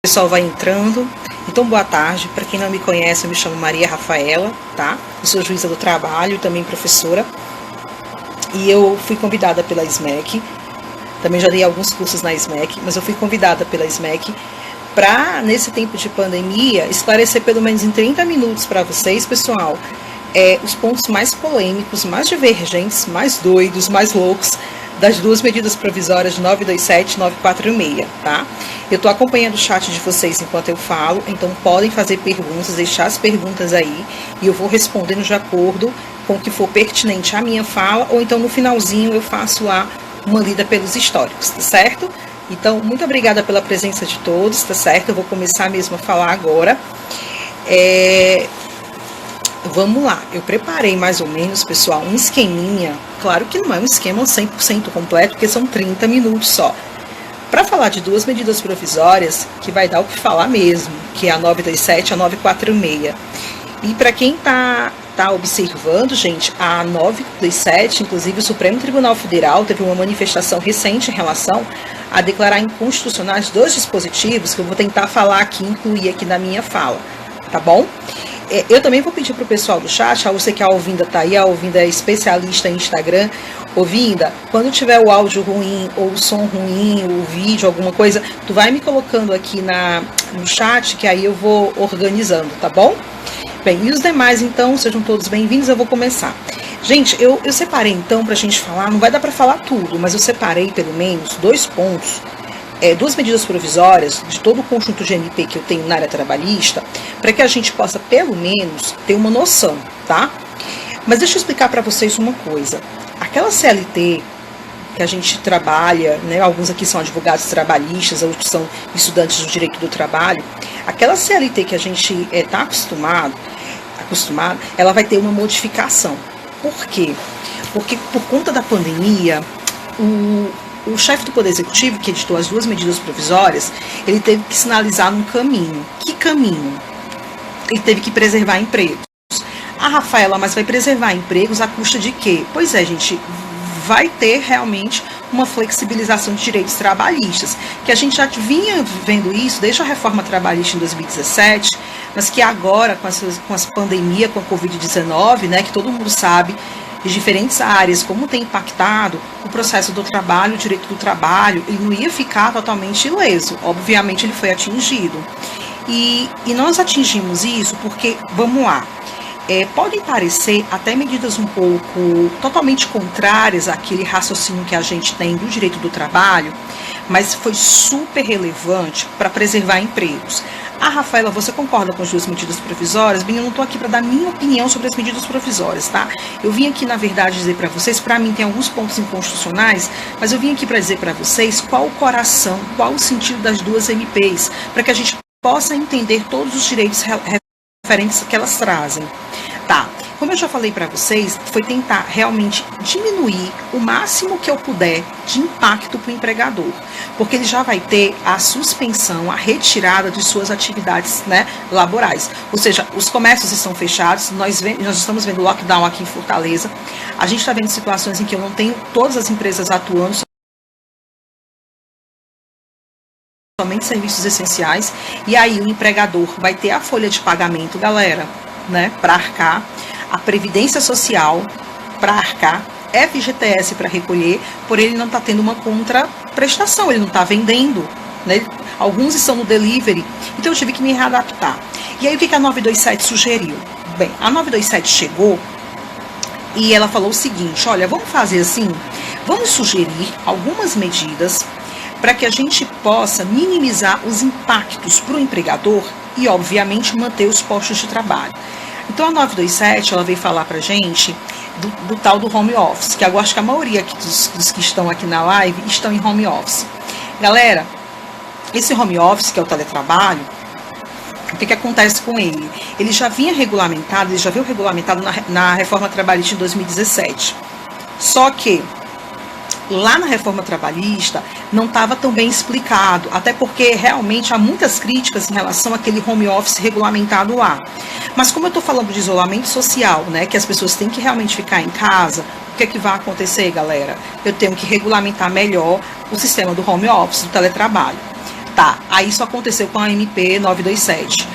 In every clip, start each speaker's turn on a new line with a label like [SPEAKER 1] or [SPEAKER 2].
[SPEAKER 1] O pessoal vai entrando. Então, boa tarde. Para quem não me conhece, eu me chamo Maria Rafaela, tá? Eu sou juíza do trabalho, também professora. E eu fui convidada pela SMEC. Também já dei alguns cursos na SMEC, mas eu fui convidada pela SMEC para, nesse tempo de pandemia, esclarecer pelo menos em 30 minutos para vocês, pessoal, os pontos mais polêmicos, mais divergentes, mais doidos, mais loucos das duas medidas provisórias de 927 e 946, tá? Eu estou acompanhando o chat de vocês enquanto eu falo, então podem fazer perguntas, deixar as perguntas aí, e eu vou respondendo de acordo com o que for pertinente à minha fala, ou então no finalzinho eu faço uma lida pelos históricos, tá certo? Então, muito obrigada pela presença de todos, tá certo? Eu vou começar mesmo a falar agora. Vamos lá, eu preparei mais ou menos, pessoal, um esqueminha. Claro que não é um esquema 100% completo, porque são 30 minutos só. Para falar de duas medidas provisórias, que vai dar o que falar mesmo, que é a 927 e a 946. E para quem tá observando, gente, a 927, inclusive o Supremo Tribunal Federal teve uma manifestação recente em relação a declarar inconstitucionais dois dispositivos que eu vou tentar falar aqui, incluir aqui na minha fala, tá bom? Eu também vou pedir para o pessoal do chat, você que a Alvinda está aí, a Alvinda é especialista em Instagram. Alvinda, quando tiver o áudio ruim, ou o som ruim, o vídeo, alguma coisa, tu vai me colocando aqui no chat, que aí eu vou organizando, tá bom? Bem, e os demais, então, sejam todos bem-vindos, eu vou começar. Gente, eu separei, então, para a gente falar, não vai dar para falar tudo, mas eu separei, pelo menos, dois pontos, duas medidas provisórias de todo o conjunto de MP que eu tenho na área trabalhista, para que a gente possa, pelo menos, ter uma noção, tá? Mas deixa eu explicar para vocês uma coisa. Aquela CLT que a gente trabalha, né, alguns aqui são advogados trabalhistas, outros são estudantes do direito do trabalho, aquela CLT que a gente está acostumado, ela vai ter uma modificação. Por quê? Porque por conta da pandemia, o chefe do Poder Executivo, que editou as duas medidas provisórias, ele teve que sinalizar um caminho. Que caminho? Ele teve que preservar empregos. A Rafaela, mas vai preservar empregos à custa de quê? Pois é, gente, vai ter realmente uma flexibilização de direitos trabalhistas, que a gente já vinha vendo isso desde a reforma trabalhista em 2017, mas que agora, com as pandemia, com a Covid-19, né, que todo mundo sabe, de diferentes áreas, como tem impactado o processo do trabalho, o direito do trabalho, ele não ia ficar totalmente ileso. Obviamente ele foi atingido. E nós atingimos isso porque, vamos lá, podem parecer até medidas um pouco totalmente contrárias àquele raciocínio que a gente tem do direito do trabalho, mas foi super relevante para preservar empregos. Rafaela, você concorda com as duas medidas provisórias? Bem, eu não estou aqui para dar minha opinião sobre as medidas provisórias, tá? Eu vim aqui, na verdade, dizer para vocês, para mim tem alguns pontos inconstitucionais, mas eu vim aqui para dizer para vocês qual o coração, qual o sentido das duas MPs, para que a gente possa entender todos os direitos referentes que elas trazem. Tá, como eu já falei para vocês, foi tentar realmente diminuir o máximo que eu puder de impacto para o empregador, porque ele já vai ter a suspensão, a retirada de suas atividades, né, laborais. Ou seja, os comércios estão fechados, nós estamos vendo lockdown aqui em Fortaleza, a gente está vendo situações em que eu não tenho todas as empresas atuando, somente serviços essenciais, e aí o empregador vai ter a folha de pagamento, galera, né, para arcar, a Previdência Social para arcar, FGTS para recolher, porém ele não está tendo uma contraprestação, ele não está vendendo, né? Alguns estão no delivery, então eu tive que me readaptar. E aí o que a 927 sugeriu? Bem, a 927 chegou e ela falou o seguinte, olha, vamos fazer assim, vamos sugerir algumas medidas para que a gente possa minimizar os impactos para o empregador e, obviamente, manter os postos de trabalho. Então, a 927, ela veio falar para a gente do tal do home office, que eu acho que a maioria aqui dos que estão aqui na live estão em home office. Galera, esse home office, que é o teletrabalho, o que acontece com ele? Ele já vinha regulamentado, ele já veio regulamentado na reforma trabalhista em 2017. Só que lá na reforma trabalhista não estava tão bem explicado, até porque realmente há muitas críticas em relação àquele home office regulamentado lá. Mas como eu estou falando de isolamento social, né, que as pessoas têm que realmente ficar em casa, o que é que vai acontecer, galera? Eu tenho que regulamentar melhor o sistema do home office, do teletrabalho. Tá, aí isso aconteceu com a MP 927.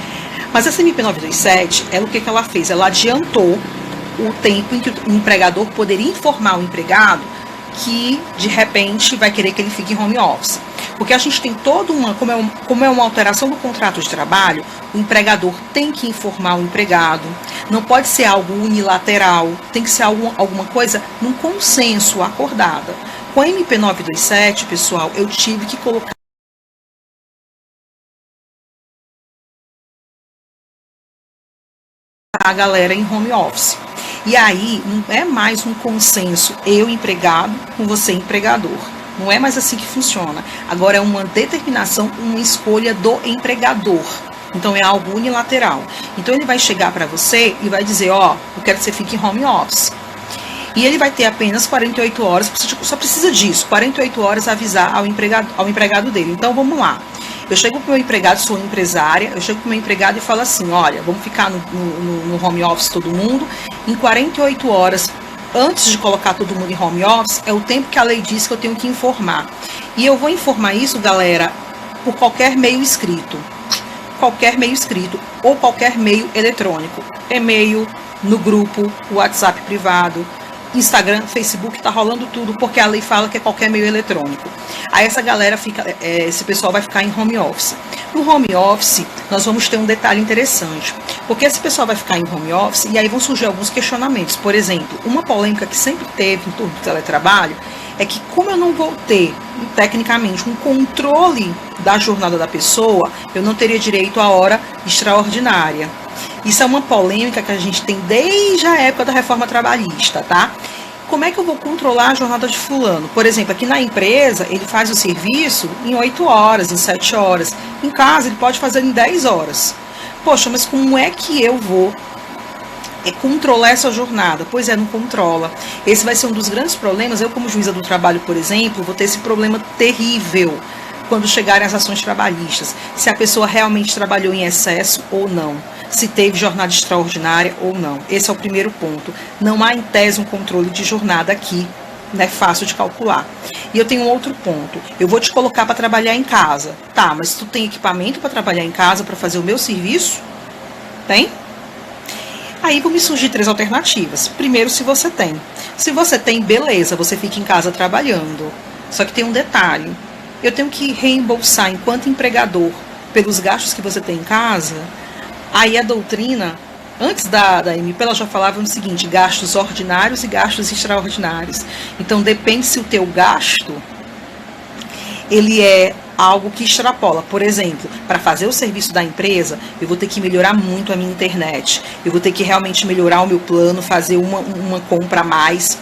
[SPEAKER 1] Mas essa MP 927, o que ela fez? Ela adiantou o tempo em que o empregador poderia informar o empregado que, de repente, vai querer que ele fique em home office. Porque a gente tem toda uma, como é uma alteração do contrato de trabalho, o empregador tem que informar o empregado, não pode ser algo unilateral, tem que ser alguma coisa num consenso acordada. Com a MP 927, pessoal, eu tive que colocar a galera em home office. E aí, não é mais um consenso eu empregado com você empregador. Não é mais assim que funciona. Agora é uma determinação, uma escolha do empregador. Então é algo unilateral. Então ele vai chegar para você e vai dizer, ó, eu quero que você fique em home office. E ele vai ter apenas 48 horas, só precisa disso, 48 horas avisar ao empregado dele. Então vamos lá. Eu chego para o meu empregado, sou empresária, eu chego para o meu empregado e falo assim, olha, vamos ficar no home office todo mundo, em 48 horas, antes de colocar todo mundo em home office, é o tempo que a lei diz que eu tenho que informar. E eu vou informar isso, galera, por qualquer meio escrito. Qualquer meio escrito ou qualquer meio eletrônico. E-mail, no grupo, WhatsApp privado, Instagram, Facebook, tá rolando tudo, porque a lei fala que é qualquer meio eletrônico. Aí essa galera fica, esse pessoal vai ficar em home office. No home office, nós vamos ter um detalhe interessante, porque esse pessoal vai ficar em home office e aí vão surgir alguns questionamentos. Por exemplo, uma polêmica que sempre teve em torno do teletrabalho é que, como eu não vou ter, tecnicamente, um controle da jornada da pessoa, eu não teria direito à hora extraordinária. Isso é uma polêmica que a gente tem desde a época da reforma trabalhista, tá? Como é que eu vou controlar a jornada de fulano? Por exemplo, aqui na empresa, ele faz o serviço em 8 horas, em 7 horas. Em casa, ele pode fazer em 10 horas. Poxa, mas como é que eu vou controlar essa jornada? Pois não controla. Esse vai ser um dos grandes problemas. Eu, como juíza do trabalho, por exemplo, vou ter esse problema terrível quando chegarem as ações trabalhistas. Se a pessoa realmente trabalhou em excesso ou não. Se teve jornada extraordinária ou não. Esse é o primeiro ponto. Não há, em tese, um controle de jornada aqui, né, fácil de calcular. E eu tenho um outro ponto. Eu vou te colocar para trabalhar em casa. Tá, mas tu tem equipamento para trabalhar em casa, para fazer o meu serviço? Tem? Aí vão me surgir 3 alternativas. Primeiro, se você tem. Se você tem, beleza, você fica em casa trabalhando. Só que tem um detalhe. Eu tenho que reembolsar, enquanto empregador, pelos gastos que você tem em casa. Aí a doutrina, antes da MP, ela já falava o seguinte, gastos ordinários e gastos extraordinários. Então, depende se o teu gasto, ele é algo que extrapola. Por exemplo, para fazer o serviço da empresa, eu vou ter que melhorar muito a minha internet. Eu vou ter que realmente melhorar o meu plano, fazer uma compra a mais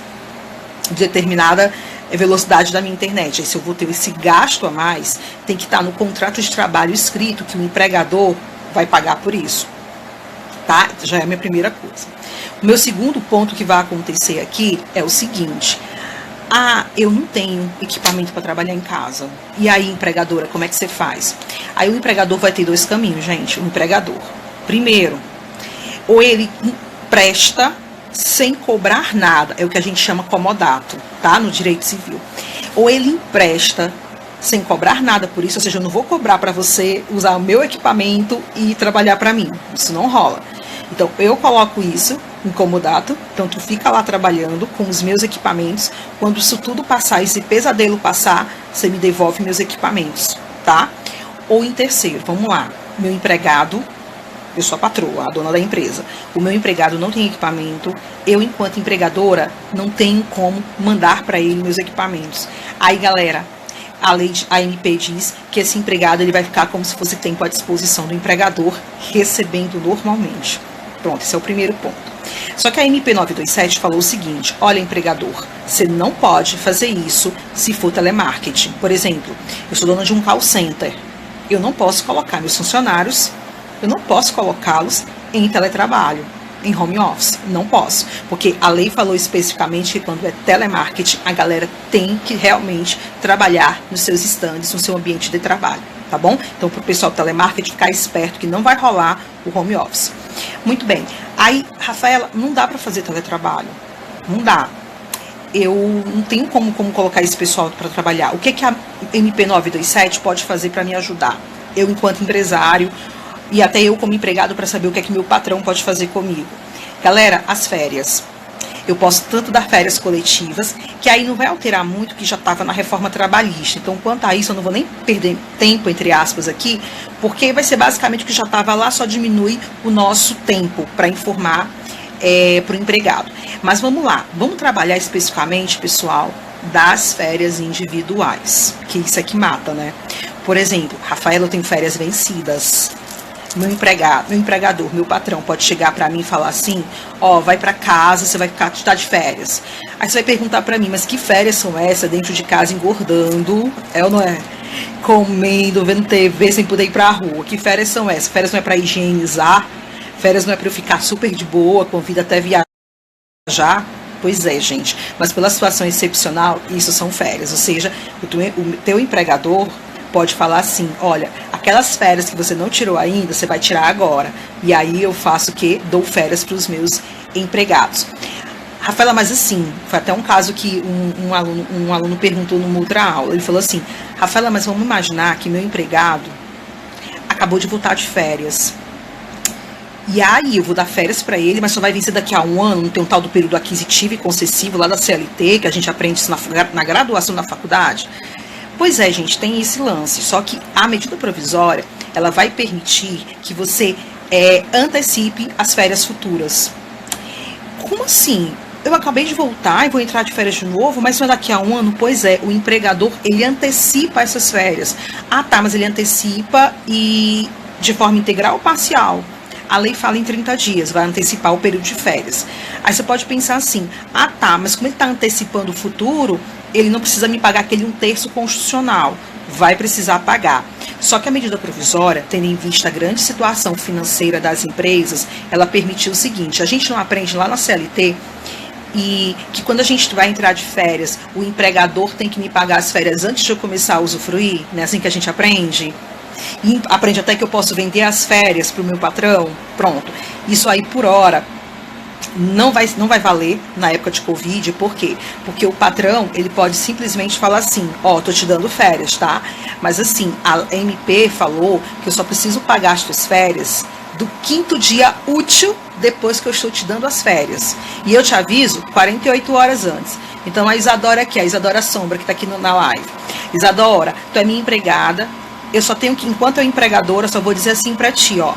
[SPEAKER 1] de determinada velocidade da minha internet. Aí, se eu vou ter esse gasto a mais, tem que estar no contrato de trabalho escrito que o empregador vai pagar por isso, tá? Já é a minha primeira coisa. O meu segundo ponto que vai acontecer aqui é o seguinte, eu não tenho equipamento para trabalhar em casa. E aí, empregadora, como é que você faz? Aí o empregador vai ter 2 caminhos, gente, o empregador. Primeiro, ou ele empresta sem cobrar nada, é o que a gente chama comodato, tá? No direito civil. Ou ele empresta sem cobrar nada por isso, ou seja, eu não vou cobrar para você usar o meu equipamento e trabalhar para mim. Isso não rola. Então, eu coloco isso em comodato, então tu fica lá trabalhando com os meus equipamentos. Quando isso tudo passar, esse pesadelo passar, você me devolve meus equipamentos, tá? Ou em terceiro, vamos lá, meu empregado, eu sou a patroa, a dona da empresa. O meu empregado não tem equipamento, eu, enquanto empregadora, não tenho como mandar para ele meus equipamentos. Aí, galera, a MP diz que esse empregado ele vai ficar como se fosse tempo à disposição do empregador, recebendo normalmente. Pronto, esse é o primeiro ponto. Só que a MP 927 falou o seguinte, olha, empregador, você não pode fazer isso se for telemarketing. Por exemplo, eu sou dona de um call center, eu não posso colocar meus funcionários, eu não posso colocá-los em teletrabalho, em home office, não posso, porque a lei falou especificamente que quando é telemarketing, a galera tem que realmente trabalhar nos seus estandes, no seu ambiente de trabalho, tá bom? Então, para o pessoal do telemarketing ficar esperto que não vai rolar o home office. Muito bem, aí, Rafaela, não dá para fazer teletrabalho, não dá. eu não tenho como colocar esse pessoal para trabalhar. O que a MP 927 pode fazer para me ajudar? Eu, enquanto empresário, e até eu como empregado, para saber o que meu patrão pode fazer comigo. Galera, as férias. Eu posso tanto dar férias coletivas, que aí não vai alterar muito, que já estava na reforma trabalhista. Então, quanto a isso, eu não vou nem perder tempo, entre aspas, aqui, porque vai ser basicamente o que já estava lá, só diminui o nosso tempo para informar para o empregado. Mas vamos lá, vamos trabalhar especificamente, pessoal, das férias individuais, que isso é que mata, né? Por exemplo, Rafaela, eu tenho férias vencidas. Meu empregador, meu patrão pode chegar para mim e falar assim, ó, vai para casa, você vai estar de férias. Aí você vai perguntar para mim, mas que férias são essas dentro de casa engordando, ou não é? Comendo, vendo TV sem poder ir pra rua. Que férias são essas? Férias não é para higienizar? Férias não é para eu ficar super de boa, com vida até viajar? Pois é, gente. Mas pela situação excepcional, isso são férias. Ou seja, o teu empregador pode falar assim, olha, aquelas férias que você não tirou ainda, você vai tirar agora. E aí eu faço o quê? Dou férias para os meus empregados. Rafaela, mas assim, foi até um caso que um aluno perguntou numa outra aula. Ele falou assim, Rafaela, mas vamos imaginar que meu empregado acabou de voltar de férias. E aí eu vou dar férias para ele, mas só vai vencer daqui a um ano, não tem um tal do período aquisitivo e concessivo lá da CLT, que a gente aprende isso na graduação na faculdade. Pois é, gente, tem esse lance, só que a medida provisória, ela vai permitir que você antecipe as férias futuras. Como assim? Eu acabei de voltar e vou entrar de férias de novo, mas só daqui a um ano? Pois é, o empregador, ele antecipa essas férias. Ah, tá, mas ele antecipa e de forma integral ou parcial? A lei fala em 30 dias, vai antecipar o período de férias. Aí você pode pensar assim, ah tá, mas como ele está antecipando o futuro, ele não precisa me pagar aquele 1/3 constitucional, vai precisar pagar. Só que a medida provisória, tendo em vista a grande situação financeira das empresas, ela permitiu o seguinte, a gente não aprende lá na CLT e que quando a gente vai entrar de férias, o empregador tem que me pagar as férias antes de eu começar a usufruir, não é assim que a gente aprende? E aprende até que eu posso vender as férias para o meu patrão, pronto. Isso aí por hora não vai valer na época de Covid, por quê? Porque o patrão, ele pode simplesmente falar assim, ó, tô te dando férias, tá? Mas assim, a MP falou que eu só preciso pagar as tuas férias do 5º dia útil depois que eu estou te dando as férias. E eu te aviso 48 horas antes. Então a Isadora aqui, a Isadora Sombra, que tá aqui na live. Isadora, tu é minha empregada, eu só tenho que, enquanto eu empregadora, só vou dizer assim pra ti, ó,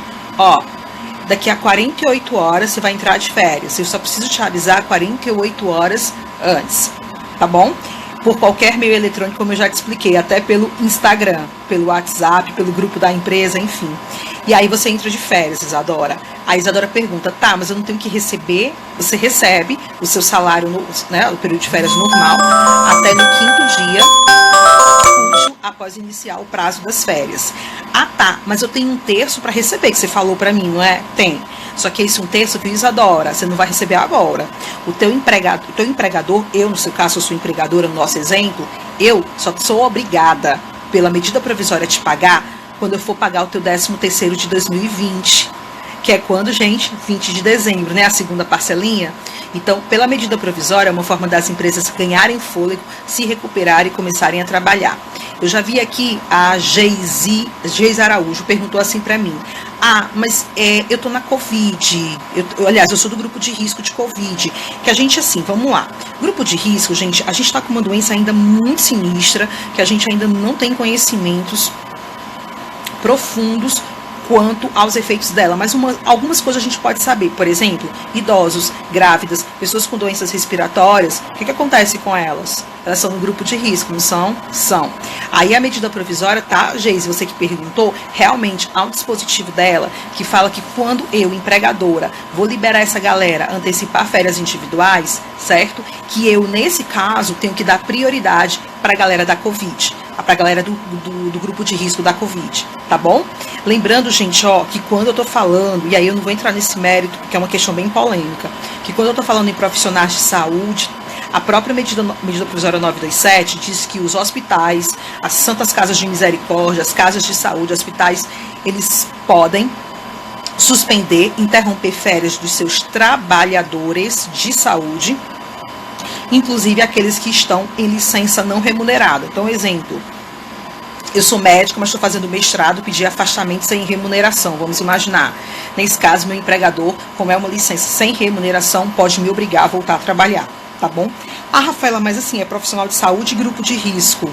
[SPEAKER 1] daqui a 48 horas você vai entrar de férias. Eu só preciso te avisar 48 horas antes, tá bom? Por qualquer meio eletrônico, como eu já te expliquei, até pelo Instagram, pelo WhatsApp, pelo grupo da empresa, enfim. E aí você entra de férias, Isadora. A Isadora pergunta, tá, mas eu não tenho que receber? Você recebe o seu salário, né, o período de férias normal, até no 5º dia útil após iniciar o prazo das férias. Ah, tá, mas eu tenho 1/3 para receber, que você falou para mim, não é? Tem. Só que esse 1/3, viu, Isadora, você não vai receber agora. O teu empregador, eu, no seu caso, eu sou empregadora, no nosso exemplo, eu só sou obrigada, pela medida provisória, a te pagar quando eu for pagar o teu 13º de 2020. Que é quando, gente, 20 de dezembro, né? A segunda parcelinha. Então, pela medida provisória, é uma forma das empresas ganharem fôlego, se recuperarem e começarem a trabalhar. Eu já vi aqui a Geise Araújo, perguntou assim para mim, mas eu tô na Covid, aliás, eu sou do grupo de risco de Covid, que a gente, assim, vamos lá, grupo de risco, gente, a gente tá com uma doença ainda muito sinistra, que a gente ainda não tem conhecimentos profundos quanto aos efeitos dela, mas algumas coisas a gente pode saber, por exemplo, idosos, grávidas, pessoas com doenças respiratórias, o que acontece com elas? Elas são no grupo de risco, não são? São. Aí a medida provisória, tá, Geise, você que perguntou, realmente há um dispositivo dela que fala que quando eu, empregadora, vou liberar essa galera, antecipar férias individuais, certo? Que eu, nesse caso, tenho que dar prioridade para a galera da Covid, para a galera do grupo de risco da Covid, tá bom? Lembrando, gente, que quando eu tô falando, e aí eu não vou entrar nesse mérito, porque é uma questão bem polêmica, que quando eu tô falando em profissionais de saúde, a própria medida provisória 927 diz que os hospitais, as santas casas de misericórdia, as casas de saúde, hospitais, eles podem suspender, interromper férias dos seus trabalhadores de saúde inclusive aqueles que estão em licença não remunerada. Então, exemplo, eu sou médica, mas estou fazendo mestrado, pedi afastamento sem remuneração, vamos imaginar. Nesse caso, meu empregador, como é uma licença sem remuneração, pode me obrigar a voltar a trabalhar, tá bom? Ah, Rafaela, mas assim, é profissional de saúde e grupo de risco.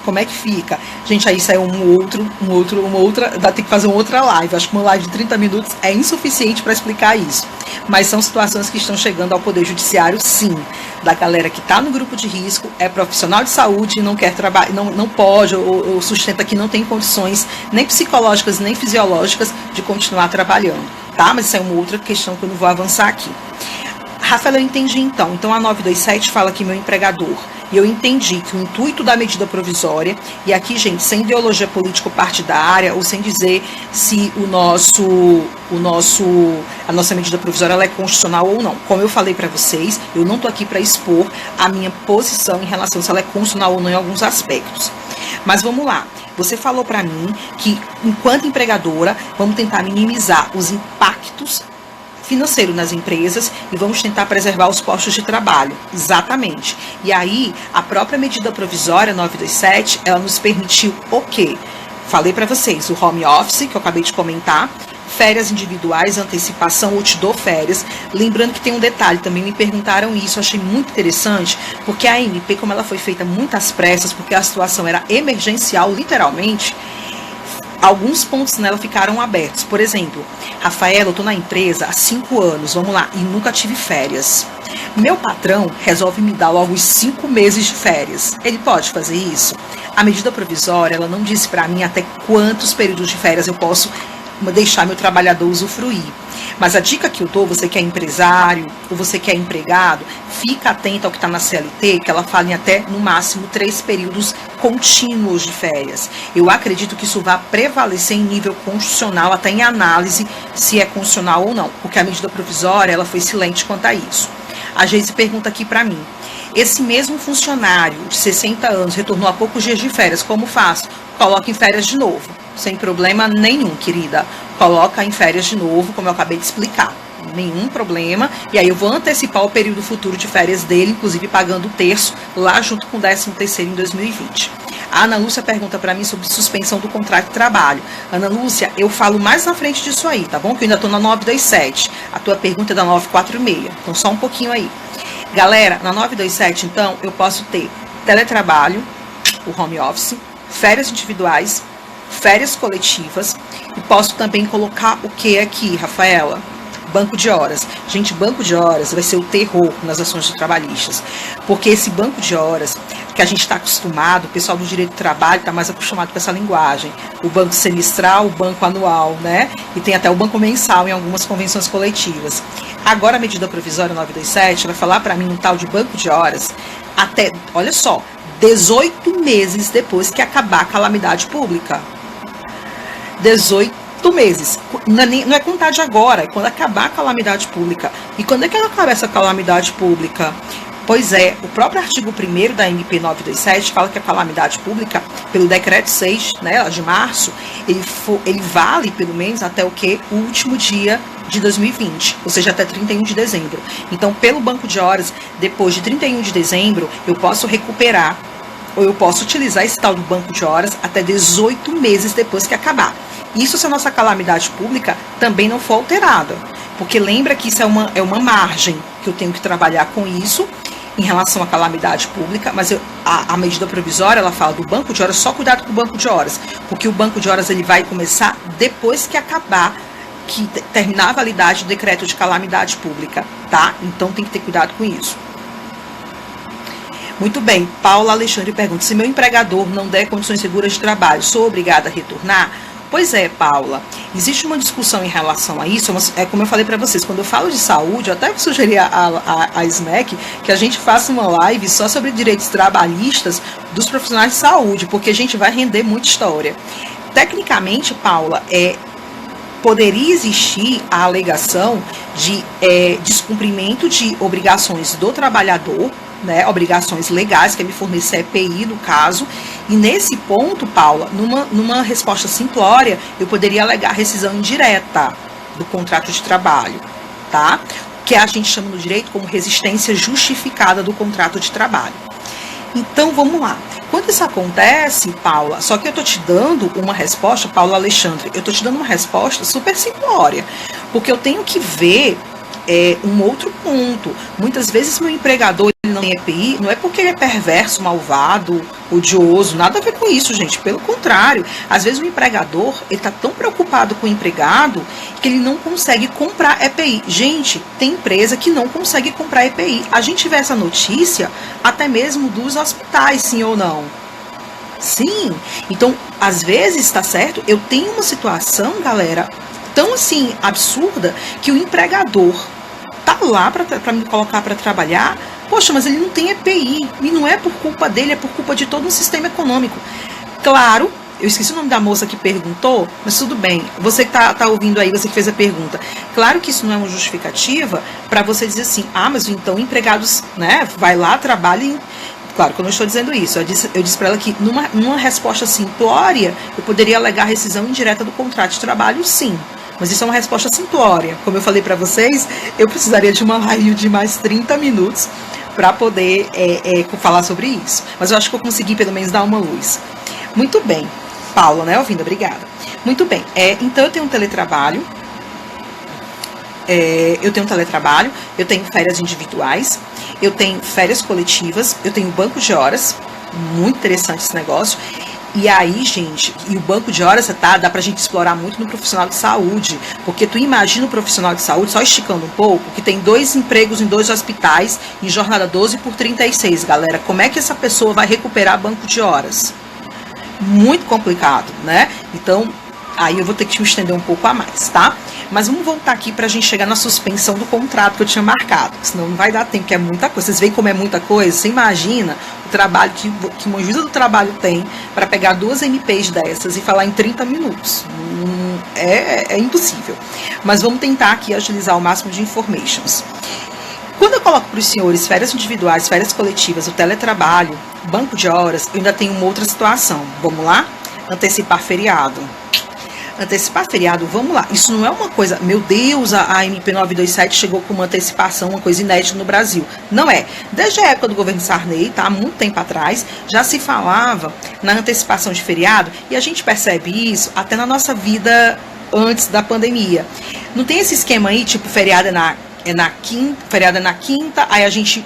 [SPEAKER 1] Como é que fica? Gente, aí isso é uma outra, vai ter que fazer uma outra live. Acho que uma live de 30 minutos é insuficiente para explicar isso. Mas são situações que estão chegando ao Poder Judiciário, sim. Da galera que está no grupo de risco, é profissional de saúde e não quer trabalhar, não pode, ou sustenta que não tem condições nem psicológicas, nem fisiológicas de continuar trabalhando, tá? Mas isso é uma outra questão que eu não vou avançar aqui. Rafaela, eu entendi então. Então a 927 fala que meu empregador, e eu entendi que o intuito da medida provisória, e aqui, gente, sem ideologia político-partidária, ou sem dizer se a nossa medida provisória ela é constitucional ou não. Como eu falei para vocês, eu não estou aqui para expor a minha posição em relação se ela é constitucional ou não em alguns aspectos. Mas vamos lá. Você falou para mim que, enquanto empregadora, vamos tentar minimizar os impactos financeiro nas empresas e vamos tentar preservar os postos de trabalho. Exatamente. E aí, a própria medida provisória 927, ela nos permitiu o quê? Falei para vocês, o home office, que eu acabei de comentar, férias individuais, antecipação, ou te dou férias. Lembrando que tem um detalhe, também me perguntaram isso, eu achei muito interessante, porque a MP, como ela foi feita muito às pressas, porque a situação era emergencial, literalmente, alguns pontos nela ficaram abertos. Por exemplo, Rafaela, eu estou na empresa há 5 anos, vamos lá, e nunca tive férias. Meu patrão resolve me dar logo os 5 meses de férias. Ele pode fazer isso? A medida provisória, ela não disse para mim até quantos períodos de férias eu posso deixar meu trabalhador usufruir. Mas a dica que eu dou, você que é empresário ou você que é empregado, fica atento ao que está na CLT, que ela fala em até, no máximo, 3 períodos contínuos de férias. Eu acredito que isso vai prevalecer em nível constitucional, até em análise se é constitucional ou não, porque a medida provisória ela foi silente quanto a isso. A Geise pergunta aqui para mim, esse mesmo funcionário de 60 anos retornou há poucos dias de férias, como faço? Coloca em férias de novo, sem problema nenhum, querida. Coloca em férias de novo, como eu acabei de explicar. Nenhum problema. E aí eu vou antecipar o período futuro de férias dele, inclusive pagando o terço, lá junto com o 13º em 2020. A Ana Lúcia pergunta para mim sobre suspensão do contrato de trabalho. Ana Lúcia, eu falo mais na frente disso aí, tá bom? Que eu ainda estou na 927. A tua pergunta é da 946. Então só um pouquinho aí. Galera, na 927, então, eu posso ter teletrabalho, o home office, férias individuais, férias coletivas, e posso também colocar o que aqui, Rafaela? Banco de horas. Gente, banco de horas vai ser o terror nas ações de trabalhistas, porque esse banco de horas que a gente está acostumado, o pessoal do direito do trabalho está mais acostumado com essa linguagem, o banco semestral, o banco anual, né? E tem até o banco mensal em algumas convenções coletivas. Agora a medida provisória 927 vai falar para mim um tal de banco de horas até, olha só, 18 meses depois que acabar a calamidade pública. 18 meses. Não é contar de agora, é quando acabar a calamidade pública. E quando é que ela acaba essa calamidade pública? Pois é, o próprio artigo 1º da MP 927 fala que a calamidade pública, pelo decreto 6, né, de março, ele vale pelo menos até o quê? O último dia de 2020, ou seja, até 31 de dezembro. Então, pelo banco de horas, depois de 31 de dezembro, eu posso recuperar, ou eu posso utilizar esse tal do banco de horas até 18 meses depois que acabar. Isso se a nossa calamidade pública também não for alterada, porque lembra que isso é uma margem que eu tenho que trabalhar com isso em relação à calamidade pública, mas a medida provisória, ela fala do banco de horas, só cuidado com o banco de horas, porque o banco de horas ele vai começar depois que acabar, que terminar a validade do decreto de calamidade pública, tá? Então tem que ter cuidado com isso. Muito bem, Paula Alexandre pergunta, se meu empregador não der condições seguras de trabalho, sou obrigada a retornar? Pois é, Paula, existe uma discussão em relação a isso, é como eu falei para vocês, quando eu falo de saúde, eu até sugeri a SMEC que a gente faça uma live só sobre direitos trabalhistas dos profissionais de saúde, porque a gente vai render muita história. Tecnicamente, Paula, poderia existir a alegação de descumprimento de obrigações do trabalhador, né, obrigações legais, que é me fornecer EPI no caso, e nesse ponto, Paula, numa resposta simplória, eu poderia alegar rescisão indireta do contrato de trabalho, tá? que a gente chama no direito como resistência justificada do contrato de trabalho. Então, vamos lá. Quando isso acontece, Paula, só que eu estou te dando uma resposta, Paula Alexandre, eu estou te dando uma resposta super simplória, porque eu tenho que ver um outro ponto. Muitas vezes meu empregador ele não tem EPI, não é porque ele é perverso, malvado, odioso, nada a ver com isso, gente. Pelo contrário, às vezes o empregador ele está tão preocupado com o empregado que ele não consegue comprar EPI. Gente, tem empresa que não consegue comprar EPI. A gente vê essa notícia até mesmo dos hospitais, sim ou não? Sim. Então, às vezes, tá certo? Eu tenho uma situação, galera, tão assim absurda que o empregador tá lá para me colocar para trabalhar. Poxa, mas ele não tem EPI. E não é por culpa dele, é por culpa de todo um sistema econômico. Claro, eu esqueci o nome da moça que perguntou, mas tudo bem. Você que tá ouvindo aí, você que fez a pergunta. Claro que isso não é uma justificativa para você dizer assim, mas então empregados, né, vai lá, trabalha e... Claro que eu não estou dizendo isso. Eu disse para ela que numa resposta simplória, eu poderia alegar rescisão indireta do contrato de trabalho, sim. Mas isso é uma resposta simplória. Como eu falei para vocês, eu precisaria de uma live de mais 30 minutos para poder falar sobre isso. Mas eu acho que eu consegui pelo menos dar uma luz. Muito bem. Paula, né, ouvindo? Obrigada. Muito bem. Então eu tenho um teletrabalho. Eu tenho férias individuais, eu tenho férias coletivas, eu tenho banco de horas, muito interessante esse negócio. E aí, gente, e o banco de horas, dá pra gente explorar muito no profissional de saúde, porque tu imagina o profissional de saúde, só esticando um pouco, que tem 2 empregos em 2 hospitais, em jornada 12 por 36, galera. Como é que essa pessoa vai recuperar banco de horas? Muito complicado, né? Então, aí eu vou ter que me estender um pouco a mais, tá? Mas vamos voltar aqui pra gente chegar na suspensão do contrato que eu tinha marcado, senão não vai dar tempo, que é muita coisa. Vocês veem como é muita coisa? Você imagina o trabalho que uma juíza do trabalho tem para pegar 2 MPs dessas e falar em 30 minutos. É impossível. Mas vamos tentar aqui agilizar o máximo de informations. Quando eu coloco para os senhores férias individuais, férias coletivas, o teletrabalho, banco de horas, eu ainda tenho uma outra situação. Vamos lá? Antecipar feriado. Antecipar feriado, vamos lá. Isso não é uma coisa, meu Deus, a MP 927 chegou com uma antecipação, uma coisa inédita no Brasil. Não é. Desde a época do governo Sarney, tá? Há muito tempo atrás, já se falava na antecipação de feriado, e a gente percebe isso até na nossa vida antes da pandemia. Não tem esse esquema aí, tipo, feriado feriado é na quinta, aí a gente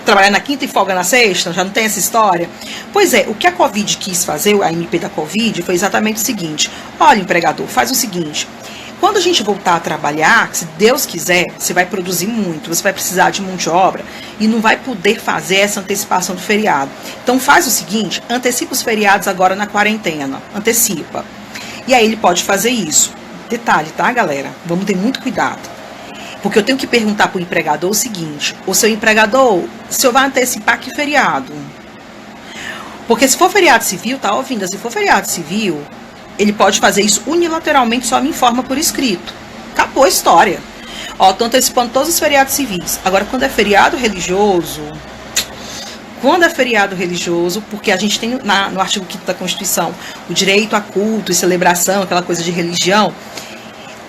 [SPEAKER 1] trabalhar na quinta e folga na sexta, já não tem essa história? Pois é, o que a Covid quis fazer, a MP da Covid, foi exatamente o seguinte: olha, empregador, faz o seguinte, quando a gente voltar a trabalhar, se Deus quiser, você vai produzir muito, você vai precisar de mão de obra e não vai poder fazer essa antecipação do feriado. Então faz o seguinte, antecipa os feriados agora na quarentena, antecipa. E aí ele pode fazer isso. Detalhe, tá, galera? Vamos ter muito cuidado. Porque eu tenho que perguntar para o empregador o seguinte: o seu empregador, o senhor vai antecipar que feriado? Porque se for feriado civil, tá ouvindo? Se for feriado civil, ele pode fazer isso unilateralmente, só me informa por escrito. Acabou a história. Ó, tô antecipando todos os feriados civis. Agora, quando é feriado religioso, porque a gente tem no artigo 5º da Constituição o direito a culto e celebração, aquela coisa de religião.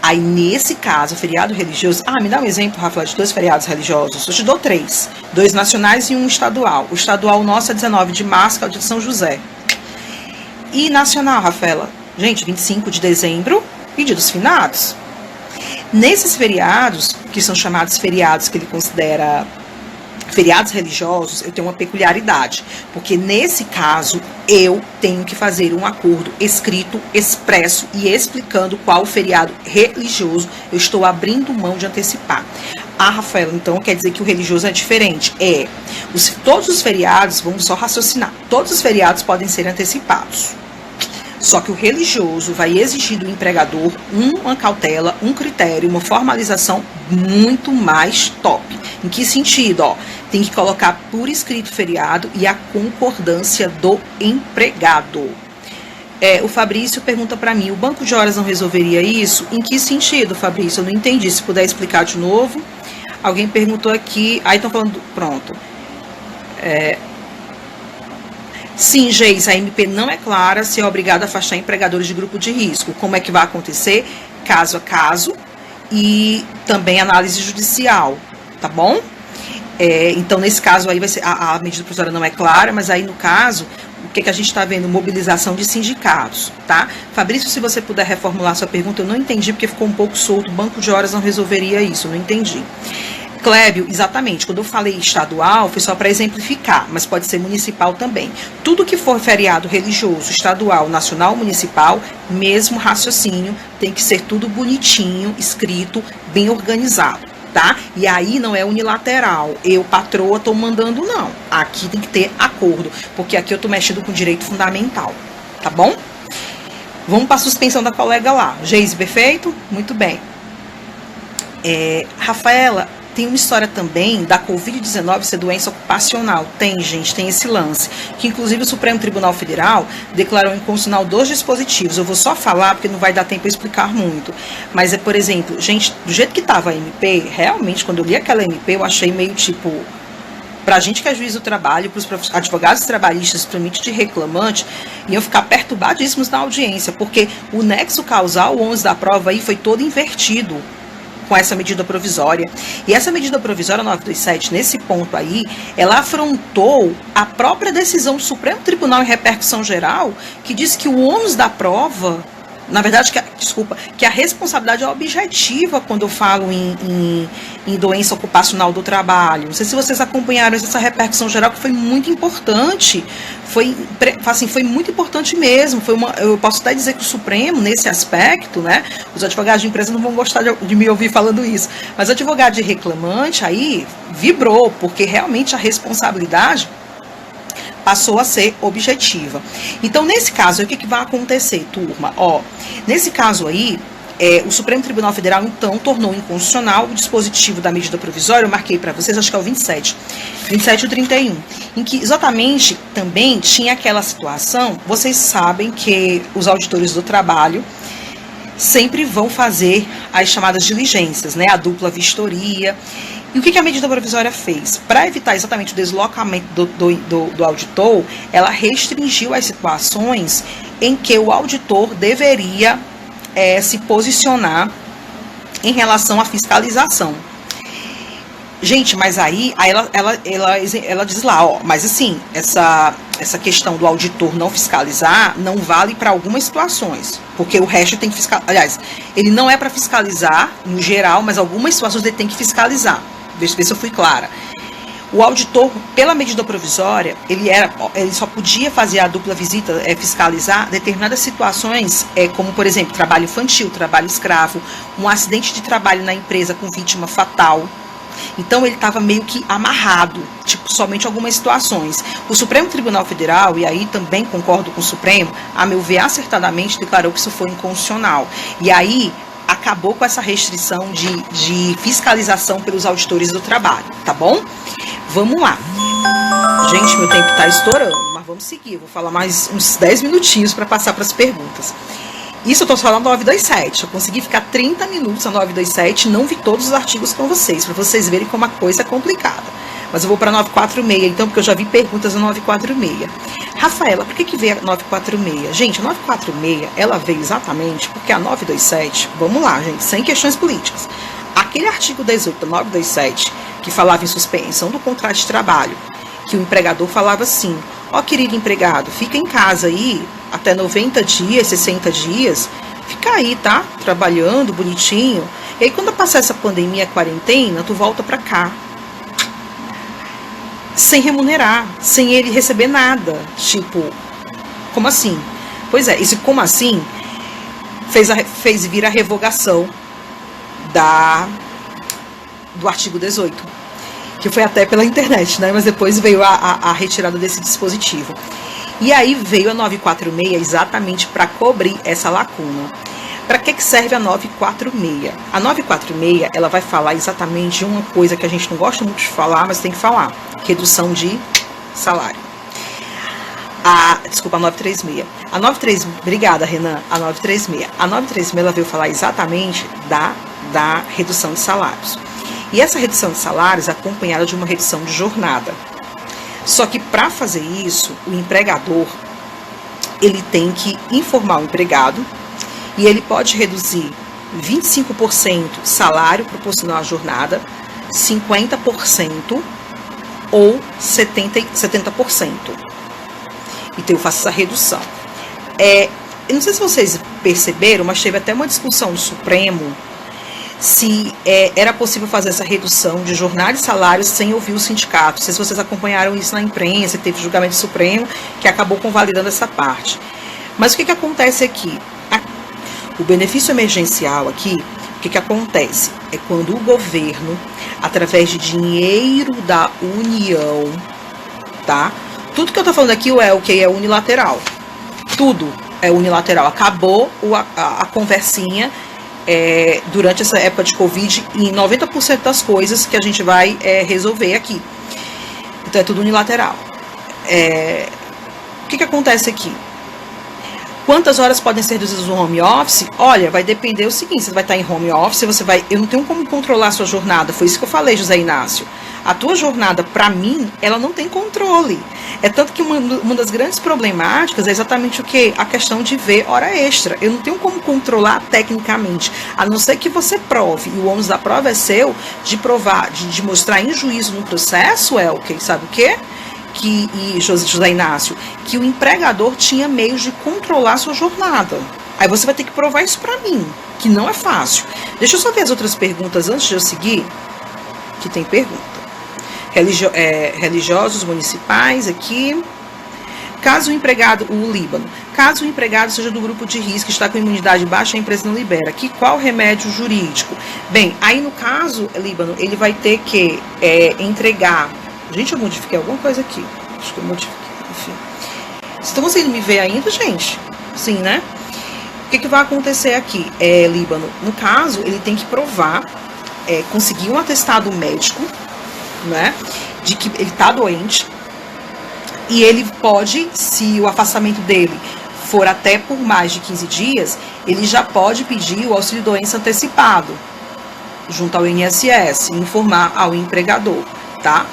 [SPEAKER 1] Aí, nesse caso, feriado religioso... me dá um exemplo, Rafael, de 2 feriados religiosos. Eu te dou 3. 2 nacionais e 1 estadual. O estadual nosso é 19 de março, que é o dia de São José. E nacional, Rafaela? Gente, 25 de dezembro e dia dos finados. Nesses feriados, que são chamados feriados que ele considera feriados religiosos, eu tenho uma peculiaridade, porque nesse caso eu tenho que fazer um acordo escrito, expresso e explicando qual feriado religioso eu estou abrindo mão de antecipar. Rafaela, então quer dizer que o religioso é diferente? Todos os feriados, vamos só raciocinar, todos os feriados podem ser antecipados. Só que o religioso vai exigir do empregador uma cautela, um critério, uma formalização muito mais top. Em que sentido? Tem que colocar por escrito o feriado e a concordância do empregado. O Fabrício pergunta para mim, o banco de horas não resolveria isso? Em que sentido, Fabrício? Eu não entendi. Se puder explicar de novo. Alguém perguntou aqui. Aí estão falando, pronto. Sim, Geis, a MP não é clara se é obrigado a afastar empregadores de grupo de risco. Como é que vai acontecer? Caso a caso. e também análise judicial, tá bom? Então, nesse caso aí, vai ser, a medida provisória não é clara, mas aí no caso, o que a gente está vendo? Mobilização de sindicatos, tá? Fabrício, se você puder reformular sua pergunta, eu não entendi porque ficou um pouco solto, o banco de horas não resolveria isso, não entendi. Clébio, exatamente, quando eu falei estadual, foi só para exemplificar, mas pode ser municipal também. Tudo que for feriado religioso, estadual, nacional, municipal, mesmo raciocínio, tem que ser tudo bonitinho, escrito, bem organizado. Tá? E aí não é unilateral, eu, patroa, estou mandando, não. Aqui tem que ter acordo, porque aqui eu estou mexendo com direito fundamental, tá bom? Vamos para a suspensão da colega lá. Geise, perfeito? Muito bem. Rafaela, tem uma história também da Covid-19 ser doença ocupacional. Tem, gente, tem esse lance. Que inclusive o Supremo Tribunal Federal declarou inconstitucional 2 dispositivos. Eu vou só falar porque não vai dar tempo para explicar muito. Mas por exemplo, gente, do jeito que estava a MP, realmente, quando eu li aquela MP, eu achei meio tipo... Para a gente que é juiz do trabalho, para os advogados trabalhistas, principalmente de reclamante, iam ficar perturbadíssimos na audiência, porque o nexo causal, o 11 da prova aí, foi todo invertido com essa medida provisória. E essa medida provisória 927, nesse ponto aí, ela afrontou a própria decisão do Supremo Tribunal em repercussão geral, que diz que o ônus da prova, na verdade, que a responsabilidade é objetiva quando eu falo em doença ocupacional do trabalho. Não sei se vocês acompanharam essa repercussão geral, que foi muito importante. Foi muito importante mesmo. Eu posso até dizer que o Supremo, nesse aspecto, né, os advogados de empresa não vão gostar de me ouvir falando isso, mas o advogado de reclamante aí vibrou, porque realmente a responsabilidade passou a ser objetiva. Então, nesse caso, o que vai acontecer, turma? Nesse caso aí, o Supremo Tribunal Federal, então, tornou inconstitucional o dispositivo da medida provisória, eu marquei para vocês, acho que é o 27 e o 31, em que exatamente também tinha aquela situação, vocês sabem que os auditores do trabalho sempre vão fazer as chamadas diligências, né, a dupla vistoria. E o que a medida provisória fez? Para evitar exatamente o deslocamento do auditor, ela restringiu as situações em que o auditor deveria se posicionar em relação à fiscalização. Gente, mas aí ela diz lá, mas assim, essa questão do auditor não fiscalizar não vale para algumas situações, porque o resto tem que fiscalizar. Aliás, ele não é para fiscalizar no geral, mas algumas situações ele tem que fiscalizar. Deixa eu ver se eu fui clara. O auditor, pela medida provisória, ele só podia fazer a dupla visita, fiscalizar determinadas situações, como, por exemplo, trabalho infantil, trabalho escravo, um acidente de trabalho na empresa com vítima fatal. Então, ele estava meio que amarrado, somente algumas situações. O Supremo Tribunal Federal, e aí também concordo com o Supremo, a meu ver, acertadamente declarou que isso foi inconstitucional. E aí acabou com essa restrição de fiscalização pelos auditores do trabalho, tá bom? Vamos lá. Gente, meu tempo está estourando, mas vamos seguir. Vou falar mais uns 10 minutinhos para passar para as perguntas. Isso eu estou falando 927. Eu consegui ficar 30 minutos na 927, não vi todos os artigos com vocês, para vocês verem como a coisa é complicada. Mas eu vou para 946, então, porque eu já vi perguntas na 946. Rafaela, por que veio a 946? Gente, a 946, ela veio exatamente porque a 927, vamos lá, gente, sem questões políticas. Aquele artigo 18 da 927, que falava em suspensão do contrato de trabalho, que o empregador falava assim, querido empregado, fica em casa aí até 90 dias, 60 dias, fica aí, tá? Trabalhando, bonitinho. E aí, quando passar essa pandemia, quarentena, tu volta pra cá. Sem remunerar, sem ele receber nada. Como assim? Pois é, esse como assim fez vir a revogação do artigo 18, que foi até pela internet, né? Mas depois veio a retirada desse dispositivo. E aí veio a 946 exatamente para cobrir essa lacuna. Para que serve a 946? A 946, ela vai falar exatamente de uma coisa que a gente não gosta muito de falar, mas tem que falar. Redução de salário. Desculpa, a 936. A 936, obrigada, Renan. A 936. A 936, ela veio falar exatamente da redução de salários. E essa redução de salários é acompanhada de uma redução de jornada. Só que para fazer isso, o empregador, ele tem que informar o empregado, e ele pode reduzir 25% salário proporcional à jornada, 50% ou 70%. Então eu faço essa redução. Eu não sei se vocês perceberam, mas teve até uma discussão no Supremo se era possível fazer essa redução de jornada e salários sem ouvir o sindicato. Não sei se vocês acompanharam isso na imprensa, teve julgamento do Supremo que acabou convalidando essa parte. Mas o que acontece aqui? O benefício emergencial aqui, o que acontece? É quando o governo, através de dinheiro da União, tá? Tudo que eu estou falando aqui é o que é unilateral. Tudo é unilateral. Acabou a conversinha durante essa época de Covid em 90% das coisas que a gente vai resolver aqui. Então é tudo unilateral. O que acontece aqui? Quantas horas podem ser reduzidas no home office? Olha, vai depender do seguinte, você vai estar em home office, eu não tenho como controlar a sua jornada, foi isso que eu falei, José Inácio. A tua jornada, para mim, ela não tem controle. É tanto que uma das grandes problemáticas é exatamente o quê? A questão de ver hora extra. Eu não tenho como controlar tecnicamente, a não ser que você prove, e o ônus da prova é seu, de provar, de mostrar em juízo no processo, sabe o quê? E José Inácio, que o empregador tinha meios de controlar a sua jornada. Aí você vai ter que provar isso para mim, que não é fácil. Deixa eu só ver as outras perguntas antes de eu seguir, que tem pergunta. Religiosos municipais aqui. Caso o empregado, o Líbano, caso o empregado seja do grupo de risco, está com imunidade baixa, a empresa não libera. Aqui, qual remédio jurídico? Bem, aí no caso, Líbano, ele vai ter que entregar. Gente, eu modifiquei alguma coisa aqui. Acho que eu modifiquei, enfim. Vocês estão conseguindo me ver ainda, gente? Sim, né? O que vai acontecer aqui? Líbano, no caso, ele tem que provar, conseguir um atestado médico, né? De que ele está doente. E ele pode, se o afastamento dele for até por mais de 15 dias, ele já pode pedir o auxílio-doença antecipado, junto ao INSS, e informar ao empregador, tá?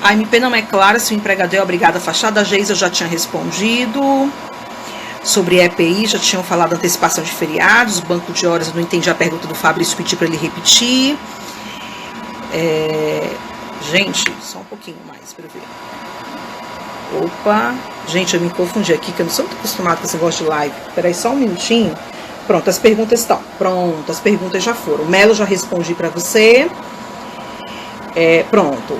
[SPEAKER 1] A MP não é clara se o empregador é obrigado a afastar. Da Geisa eu já tinha respondido. Sobre EPI, já tinham falado antecipação de feriados. Banco de horas, eu não entendi a pergunta do Fabrício, pedi para ele repetir. Gente, só um pouquinho mais para eu ver. Opa, gente, eu me confundi aqui, que eu não sou muito acostumada com esse negócio de live. Peraí, só um minutinho. Pronto, as perguntas estão. Pronto, as perguntas já foram. Melo, já respondi para você. Pronto.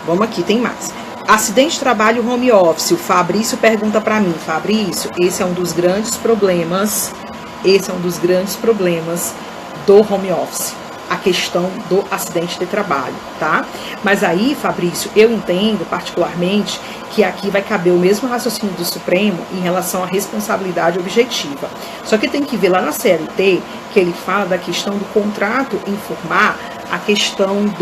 [SPEAKER 1] Vamos aqui, tem mais. Acidente de trabalho home office. O Fabrício pergunta para mim. Fabrício, esse é um dos grandes problemas. Esse é um dos grandes problemas do home office. A questão do acidente de trabalho, tá? Mas aí, Fabrício, eu entendo particularmente que aqui vai caber o mesmo raciocínio do Supremo em relação à responsabilidade objetiva. Só que tem que ver lá na CLT que ele fala da questão do contrato informar a questão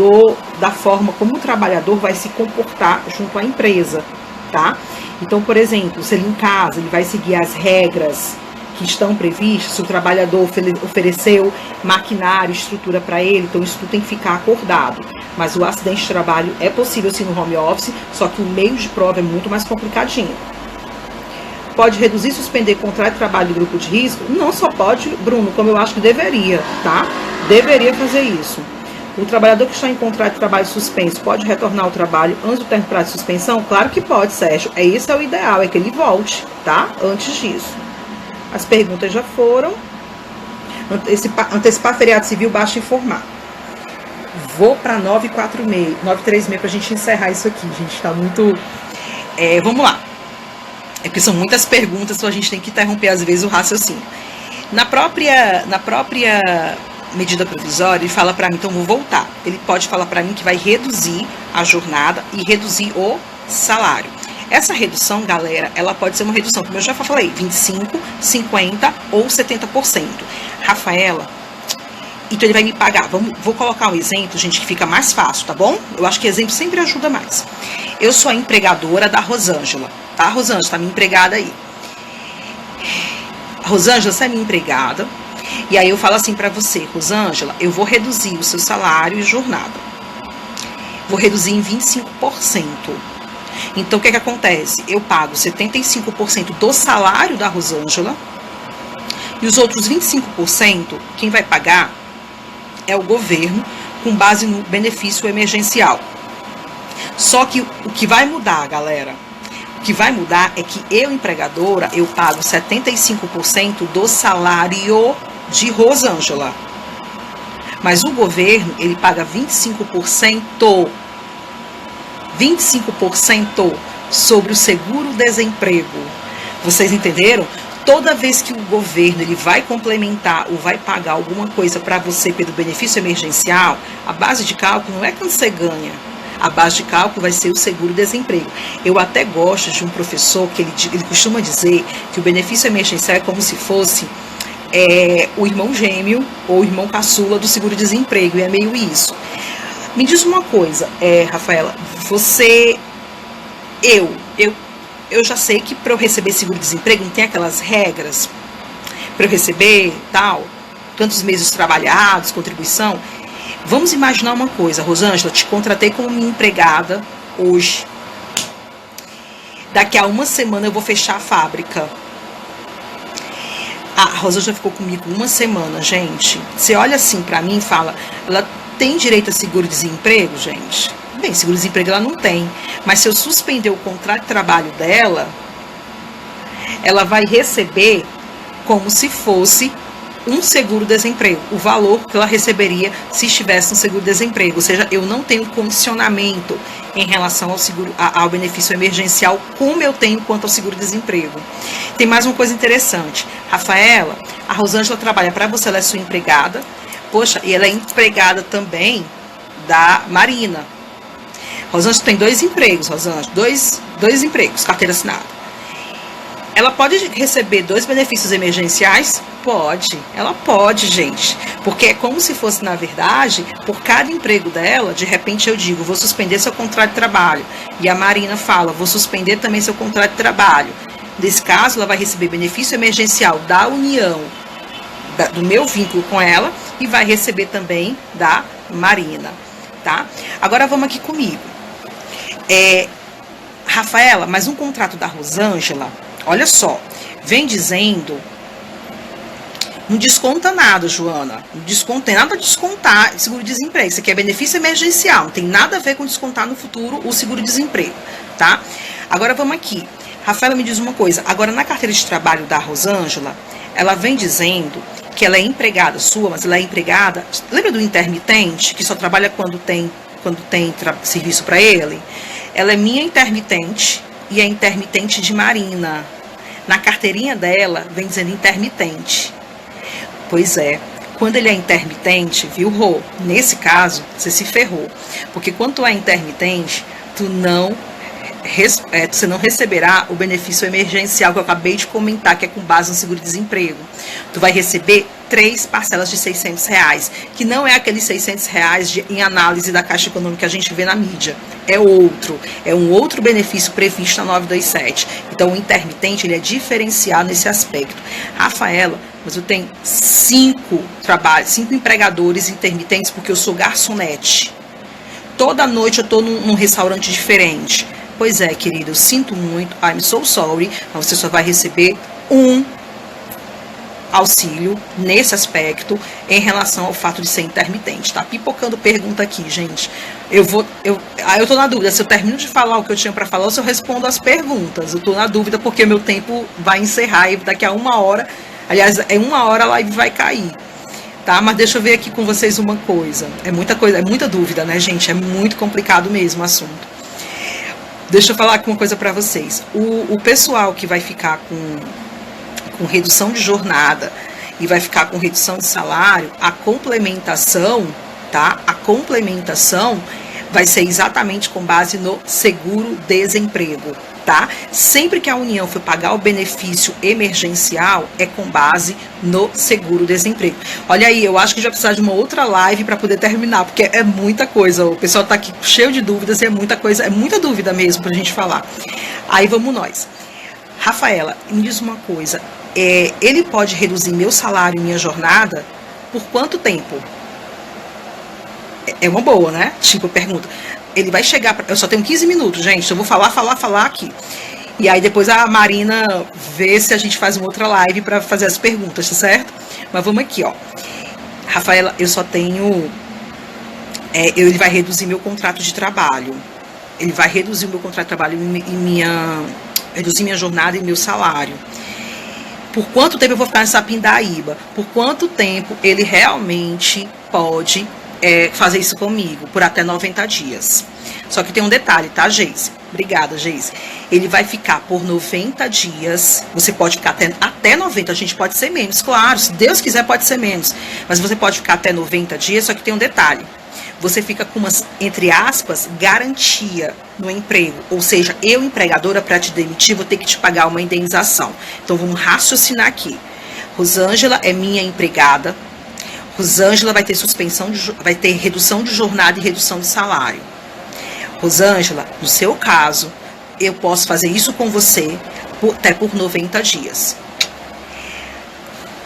[SPEAKER 1] da forma como o trabalhador vai se comportar junto à empresa, tá? Então, por exemplo, se ele em casa, ele vai seguir as regras que estão previstas, se o trabalhador ofereceu maquinário, estrutura para ele, então isso tudo tem que ficar acordado. Mas o acidente de trabalho é possível sim no home office, só que o meio de prova é muito mais complicadinho. Pode reduzir e suspender contrato de trabalho do grupo de risco? Não só pode, Bruno, como eu acho que deveria, tá? Deveria fazer isso. O trabalhador que está em contrato de trabalho suspenso pode retornar ao trabalho antes do término do prazo de suspensão? Claro que pode, Sérgio. Esse é o ideal, é que ele volte, tá? Antes disso. As perguntas já foram. Antecipar feriado civil, basta informar. Vou para 936 para a gente encerrar isso aqui, gente. Tá muito... vamos lá. É porque são muitas perguntas, então a gente tem que interromper às vezes o raciocínio. Na própria medida provisória, ele fala para mim, então vou voltar. Ele pode falar para mim que vai reduzir a jornada e reduzir o salário. Essa redução, galera, ela pode ser uma redução, como eu já falei, 25%, 50% ou 70%. Rafaela, então ele vai me pagar. Vou colocar um exemplo, gente, que fica mais fácil, tá bom? Eu acho que exemplo sempre ajuda mais. Eu sou a empregadora da Rosângela, tá? Rosângela, tá minha empregada aí. Rosângela, você é minha empregada. E aí eu falo assim para você, Rosângela, eu vou reduzir o seu salário e jornada. Vou reduzir em 25%. Então, o que acontece? Eu pago 75% do salário da Rosângela E os outros 25%, quem vai pagar é o governo, com base no benefício emergencial. Só que o que vai mudar, galera, o que vai mudar é que eu, empregadora, eu pago 75% do salário de Rosângela. Mas o governo, ele paga 25%. 25% sobre o seguro-desemprego. Vocês entenderam? Toda vez que o governo ele vai complementar ou vai pagar alguma coisa para você pelo benefício emergencial, a base de cálculo não é quanto você ganha. A base de cálculo vai ser o seguro-desemprego. Eu até gosto de um professor que ele costuma dizer que o benefício emergencial é como se fosse o irmão gêmeo ou o irmão caçula do seguro-desemprego. E é meio isso. Me diz uma coisa, Rafaela, eu já sei que para eu receber seguro-desemprego não tem aquelas regras para eu receber tal, tantos meses trabalhados, contribuição. Vamos imaginar uma coisa, Rosângela, te contratei como minha empregada hoje. Daqui a uma semana eu vou fechar a fábrica. A Rosângela ficou comigo uma semana, gente. Você olha assim para mim e fala, ela tem direito a seguro-desemprego, gente? Bem, seguro-desemprego ela não tem. Mas se eu suspender o contrato de trabalho dela, ela vai receber como se fosse um seguro-desemprego, o valor que ela receberia se estivesse no seguro-desemprego. Ou seja, eu não tenho condicionamento em relação ao ao benefício emergencial como eu tenho quanto ao seguro-desemprego. Tem mais uma coisa interessante. Rafaela, a Rosângela trabalha para você, ela é sua empregada. Poxa, e ela é empregada também da Marina. Rosângela tem 2 empregos, Rosângela, dois empregos, carteira assinada. Ela pode receber 2 benefícios emergenciais? Pode, ela pode, gente. Porque é como se fosse, na verdade, por cada emprego dela, de repente eu digo, vou suspender seu contrato de trabalho. E a Marina fala, vou suspender também seu contrato de trabalho. Nesse caso, ela vai receber benefício emergencial da União, do meu vínculo com ela, e vai receber também da Marina, tá? Agora vamos aqui comigo. Rafaela, mas um contrato da Rosângela, olha só, vem dizendo, não desconta nada, Joana, não tem nada a descontar seguro-desemprego, isso aqui é benefício emergencial, não tem nada a ver com descontar no futuro o seguro-desemprego, tá? Agora vamos aqui, Rafaela, me diz uma coisa, agora na carteira de trabalho da Rosângela, ela vem dizendo que ela é empregada sua, mas ela é empregada, lembra do intermitente, que só trabalha quando tem serviço para ele? Ela é minha intermitente e é intermitente de Marina. Na carteirinha dela, vem dizendo intermitente. Pois é, quando ele é intermitente, viu, Rô? Nesse caso, você se ferrou. Porque quando tu é intermitente, você não receberá o benefício emergencial que eu acabei de comentar, que é com base no seguro-desemprego. Tu vai receber 3 parcelas de R$600, que não é aqueles R$600 em análise da Caixa Econômica que a gente vê na mídia. É um outro benefício previsto na 927. Então, o intermitente, ele é diferenciado nesse aspecto. Rafaela, mas eu tenho 5 empregadores intermitentes, porque eu sou garçonete. Toda noite eu estou num restaurante diferente. Pois é, querido, eu sinto muito, I'm so sorry, mas você só vai receber um auxílio nesse aspecto em relação ao fato de ser intermitente. Tá pipocando pergunta aqui, gente. Eu tô na dúvida se eu termino de falar o que eu tinha para falar ou se eu respondo as perguntas. Eu tô na dúvida porque meu tempo vai encerrar e daqui a 1 hora, aliás, em 1 hora a live vai cair. Tá? Mas deixa eu ver aqui com vocês uma coisa. É muita dúvida, né, gente? É muito complicado mesmo o assunto. Deixa eu falar aqui uma coisa para vocês. O pessoal que vai ficar com redução de jornada e vai ficar com redução de salário, a complementação, tá? A complementação vai ser exatamente com base no seguro-desemprego, tá? Sempre que a União for pagar o benefício emergencial, é com base no seguro-desemprego. Olha aí, eu acho que já precisa de uma outra live para poder terminar, porque é muita coisa. O pessoal tá aqui cheio de dúvidas e é muita coisa, é muita dúvida mesmo pra gente falar. Aí vamos nós. Rafaela, me diz uma coisa, ele pode reduzir meu salário e minha jornada por quanto tempo? É uma boa, né? Tipo, pergunta. Ele vai chegar, eu só tenho 15 minutos, gente, eu vou falar aqui. E aí depois a Marina vê se a gente faz uma outra live para fazer as perguntas, tá certo? Mas vamos aqui, ó. Rafaela, eu só tenho... ele vai reduzir meu contrato de trabalho. Ele vai reduzir o meu contrato de trabalho reduzir minha jornada e meu salário. Por quanto tempo eu vou ficar nessa pindaíba? Por quanto tempo ele realmente pode fazer isso comigo? Por até 90 dias. Só que tem um detalhe, tá, Geise? Obrigada, Geise. Ele vai ficar por 90 dias. Você pode ficar até 90. A gente pode ser menos, claro. Se Deus quiser, pode ser menos. Mas você pode ficar até 90 dias, só que tem um detalhe. Você fica com umas, entre aspas, garantia no emprego. Ou seja, eu, empregadora, para te demitir, vou ter que te pagar uma indenização. Então, vamos raciocinar aqui. Rosângela é minha empregada. Rosângela vai ter vai ter redução de jornada e redução de salário. Rosângela, no seu caso, eu posso fazer isso com você até por 90 dias.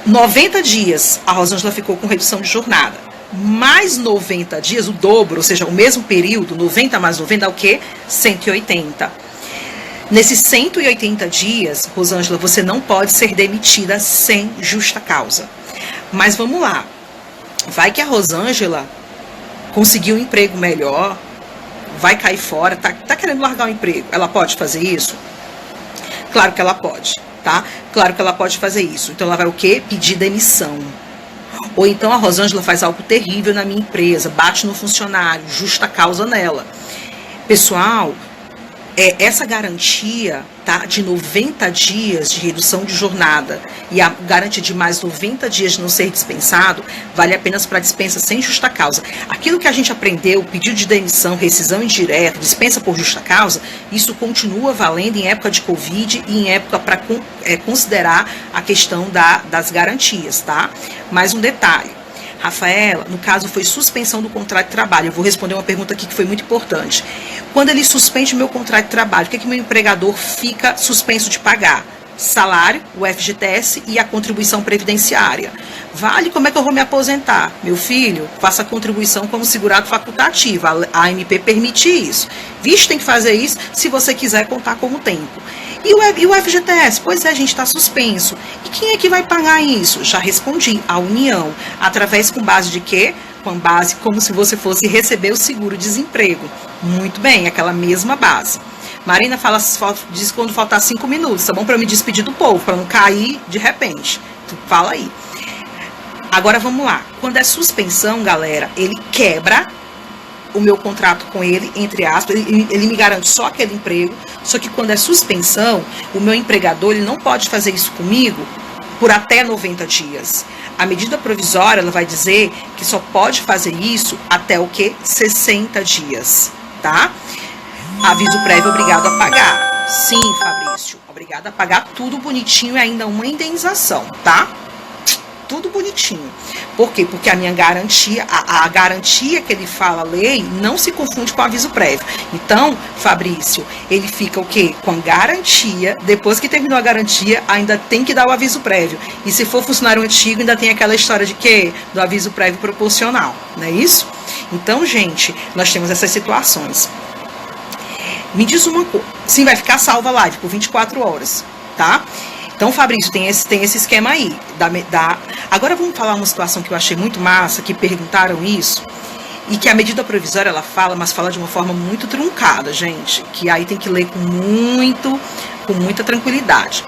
[SPEAKER 1] 90 dias, a Rosângela ficou com redução de jornada. Mais 90 dias, o dobro, ou seja, o mesmo período, 90 mais 90 dá o quê? 180. Nesses 180 dias, Rosângela, você não pode ser demitida sem justa causa. Mas vamos lá. Vai que a Rosângela conseguiu um emprego melhor, vai cair fora, tá querendo largar o emprego. Ela pode fazer isso? Claro que ela pode, tá? Claro que ela pode fazer isso. Então ela vai o quê? Pedir demissão. Ou então a Rosângela faz algo terrível na minha empresa, bate no funcionário, justa causa nela. Pessoal, essa garantia, tá, de 90 dias de redução de jornada e a garantia de mais 90 dias de não ser dispensado, vale apenas para dispensa sem justa causa. Aquilo que a gente aprendeu, pedido de demissão, rescisão indireta, dispensa por justa causa, isso continua valendo em época de Covid e em época para considerar a questão das garantias, tá? Mais um detalhe. Rafaela, no caso foi suspensão do contrato de trabalho. Eu vou responder uma pergunta aqui que foi muito importante. Quando ele suspende o meu contrato de trabalho, o que meu empregador fica suspenso de pagar? Salário, o FGTS e a contribuição previdenciária. Vale, como é que eu vou me aposentar? Meu filho, faça a contribuição como segurado facultativo. A AMP permite isso. Vixe, tem que fazer isso se você quiser contar como tempo. E o FGTS? Pois é, a gente está suspenso. E quem é que vai pagar isso? Já respondi, a União. Através com base de quê? Com base como se você fosse receber o seguro-desemprego. Muito bem, aquela mesma base. Marina diz quando faltar 5 minutos, tá bom? Para eu me despedir do povo, para não cair de repente. Tu fala aí. Agora vamos lá. Quando é suspensão, galera, ele quebra o meu contrato com ele, entre aspas, ele me garante só aquele emprego, só que quando é suspensão, o meu empregador ele não pode fazer isso comigo por até 90 dias. A medida provisória, ela vai dizer que só pode fazer isso até o quê? 60 dias, tá? Aviso prévio, obrigado a pagar. Sim, Fabrício, obrigado a pagar tudo bonitinho e ainda uma indenização, tá? Tudo bonitinho. Por quê? Porque a minha garantia, a garantia que ele fala, a lei, não se confunde com o aviso prévio. Então, Fabrício, ele fica o quê? Com a garantia, depois que terminou a garantia, ainda tem que dar o aviso prévio. E se for funcionário antigo, ainda tem aquela história de quê? Do aviso prévio proporcional, não é isso? Então, gente, nós temos essas situações. Me diz uma coisa, sim, vai ficar salva a live por 24 horas, tá? Então, Fabrício, tem esse esquema aí. Agora vamos falar uma situação que eu achei muito massa, que perguntaram isso, e que a medida provisória ela fala, mas fala de uma forma muito truncada, gente, que aí tem que ler com muita tranquilidade.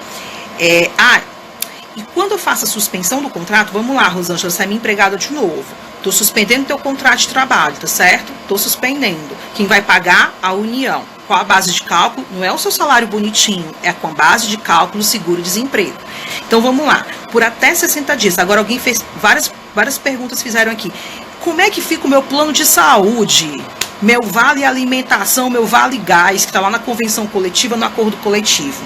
[SPEAKER 1] E quando eu faço a suspensão do contrato, vamos lá, Rosângela, você é minha empregada de novo. Estou suspendendo teu contrato de trabalho, tá certo? Estou suspendendo. Quem vai pagar? A União. Qual a base de cálculo? Não é o seu salário bonitinho, é com a base de cálculo seguro-desemprego. Então vamos lá, por até 60 dias. Agora alguém fez várias perguntas fizeram aqui. Como é que fica o meu plano de saúde? Meu vale alimentação, meu vale gás, que está lá na convenção coletiva, no acordo coletivo.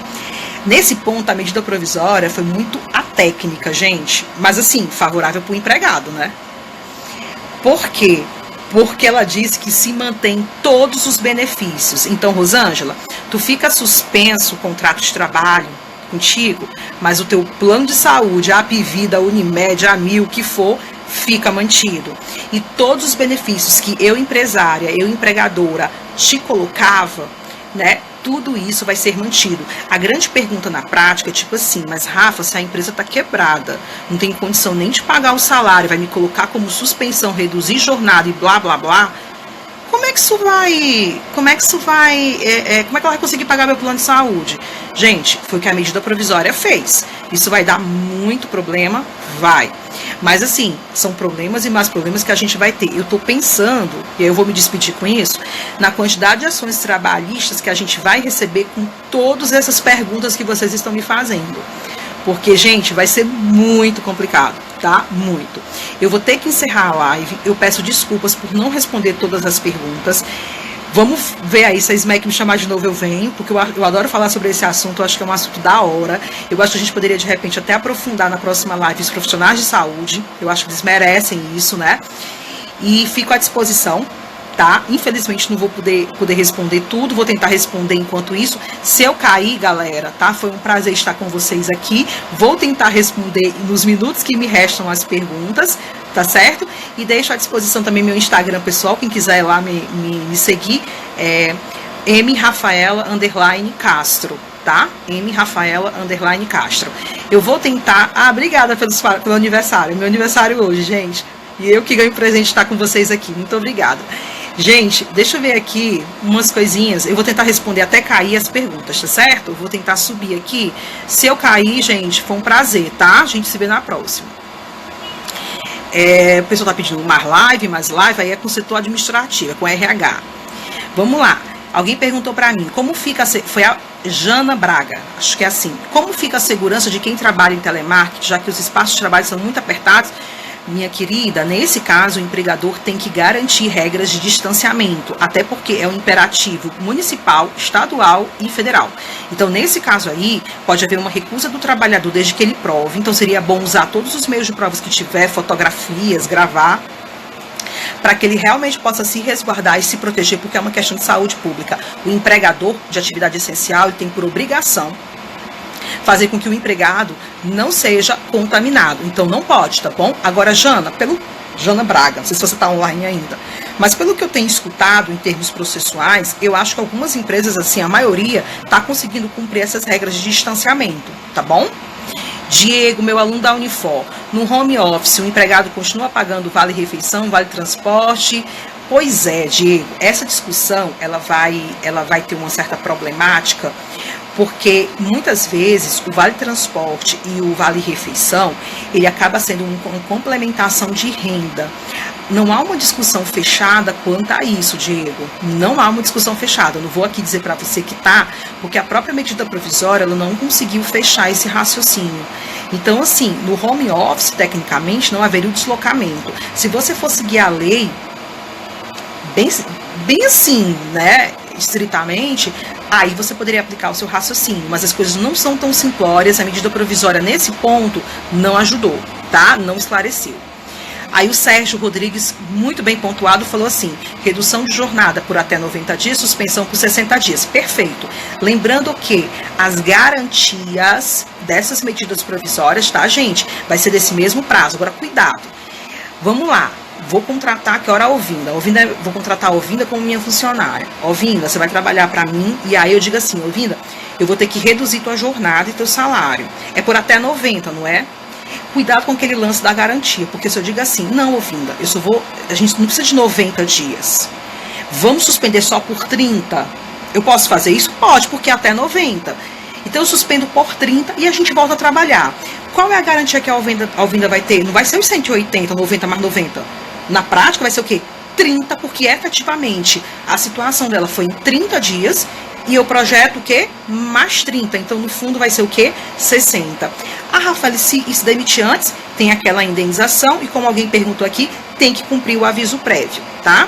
[SPEAKER 1] Nesse ponto, a medida provisória foi muito atécnica, gente. Mas assim, favorável para o empregado, né? Por quê? Porque ela disse que se mantém todos os benefícios. Então, Rosângela, tu fica suspenso o contrato de trabalho contigo, mas o teu plano de saúde, a Apvida, a Unimed, a Amil, o que for, fica mantido. E todos os benefícios que eu, empresária, eu, empregadora, te colocava, né, tudo isso vai ser mantido. A grande pergunta na prática é tipo assim, mas Rafa, se a empresa está quebrada, não tem condição nem de pagar o salário, vai me colocar como suspensão, reduzir jornada e blá, blá, blá, como é que ela vai conseguir pagar meu plano de saúde? Gente, foi o que a medida provisória fez. Isso vai dar muito problema? Vai. Mas assim, são problemas e mais problemas que a gente vai ter. Eu estou pensando, e eu vou me despedir com isso, na quantidade de ações trabalhistas que a gente vai receber com todas essas perguntas que vocês estão me fazendo. Porque, gente, vai ser muito complicado, tá? Muito. Eu vou ter que encerrar a live. Eu peço desculpas por não responder todas as perguntas. Vamos ver aí, se a SMEC me chamar de novo, eu venho, porque eu adoro falar sobre esse assunto, eu acho que é um assunto da hora. Eu acho que a gente poderia, de repente, até aprofundar na próxima live os profissionais de saúde. Eu acho que eles merecem isso, né? E fico à disposição, tá? Infelizmente não vou poder responder tudo, vou tentar responder enquanto isso. Se eu cair, galera, tá? Foi um prazer estar com vocês aqui. Vou tentar responder nos minutos que me restam as perguntas, tá certo? E deixo à disposição também meu Instagram pessoal, quem quiser ir lá me seguir, é mrafaela_castro, tá? mrafaela_castro. Eu vou tentar... obrigada pelo aniversário, meu aniversário hoje, gente. E eu que ganho presente de estar com vocês aqui, muito obrigada. Gente, deixa eu ver aqui umas coisinhas. Eu vou tentar responder até cair as perguntas, tá certo? Eu vou tentar subir aqui. Se eu cair, gente, foi um prazer, tá? A gente se vê na próxima. O pessoal tá pedindo mais live, aí é com o setor administrativo, é com RH. Vamos lá. Alguém perguntou para mim, como fica... Foi a Jana Braga, acho que é assim. Como fica a segurança de quem trabalha em telemarketing, já que os espaços de trabalho são muito apertados? Minha querida, nesse caso, o empregador tem que garantir regras de distanciamento, até porque é um imperativo municipal, estadual e federal. Então, nesse caso aí, pode haver uma recusa do trabalhador desde que ele prove. Então, seria bom usar todos os meios de provas que tiver, fotografias, gravar, para que ele realmente possa se resguardar e se proteger, porque é uma questão de saúde pública. O empregador de atividade essencial ele tem por obrigação fazer com que o empregado não seja contaminado. Então, não pode, tá bom? Agora, Jana Braga, não sei se você está online ainda, mas pelo que eu tenho escutado em termos processuais, eu acho que algumas empresas, assim, a maioria, está conseguindo cumprir essas regras de distanciamento, tá bom? Diego, meu aluno da Unifor, no home office, o empregado continua pagando vale refeição, vale transporte. Pois é, Diego, essa discussão, ela vai ter uma certa problemática, porque muitas vezes o vale transporte e o vale refeição, ele acaba sendo uma complementação de renda. Não há uma discussão fechada quanto a isso, Diego. Não há uma discussão fechada. Eu não vou aqui dizer para você que tá, porque a própria medida provisória ela não conseguiu fechar esse raciocínio. Então, assim, no home office, tecnicamente, não haveria o deslocamento. Se você for seguir a lei, bem assim, né, estritamente, aí você poderia aplicar o seu raciocínio, mas as coisas não são tão simplórias, a medida provisória nesse ponto não ajudou, tá? Não esclareceu. Aí o Sérgio Rodrigues, muito bem pontuado, falou assim, redução de jornada por até 90 dias, suspensão por 60 dias. Perfeito. Lembrando que as garantias dessas medidas provisórias, tá, gente? Vai ser desse mesmo prazo. Agora, cuidado. Vamos lá. Vou contratar, que hora a Ovinda? Vou contratar a Ovinda como minha funcionária. Ovinda, você vai trabalhar para mim, e aí eu digo assim, Ovinda, eu vou ter que reduzir tua jornada e teu salário. É por até 90, não é? Cuidado com aquele lance da garantia, porque se eu digo assim, não, Ovinda, a gente não precisa de 90 dias. Vamos suspender só por 30? Eu posso fazer isso? Pode, porque é até 90. Então eu suspendo por 30 e a gente volta a trabalhar. Qual é a garantia que a Ovinda vai ter? Não vai ser os 180, 90 mais 90. Na prática vai ser o quê? 30, porque efetivamente a situação dela foi em 30 dias e eu projeto o quê? Mais 30. Então, no fundo, vai ser o quê? 60. A Rafael, se demitir antes, tem aquela indenização e, como alguém perguntou aqui, tem que cumprir o aviso prévio, tá?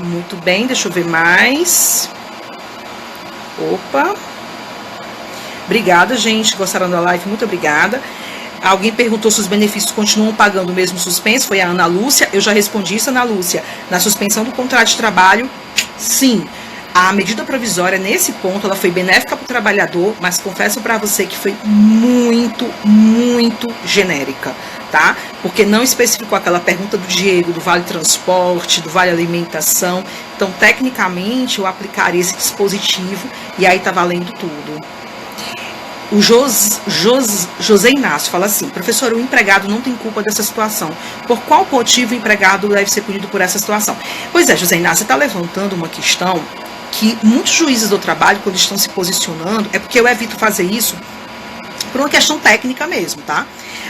[SPEAKER 1] Muito bem, deixa eu ver mais. Opa. Obrigada, gente. Gostaram da live? Muito obrigada. Alguém perguntou se os benefícios continuam pagando o mesmo suspenso, foi a Ana Lúcia. Eu já respondi isso, Ana Lúcia. Na suspensão do contrato de trabalho, sim. A medida provisória, nesse ponto, ela foi benéfica para o trabalhador, mas confesso para você que foi muito, muito genérica, tá? Porque não especificou aquela pergunta do Diego, do Vale Transporte, do Vale Alimentação. Então, tecnicamente, eu aplicaria esse dispositivo e aí tá valendo tudo. O José Inácio fala assim: professor, o empregado não tem culpa dessa situação. Por qual motivo o empregado deve ser punido por essa situação? Pois é, José Inácio, você está levantando uma questão que muitos juízes do trabalho, quando estão se posicionando, é porque eu evito fazer isso por uma questão técnica mesmo, tá?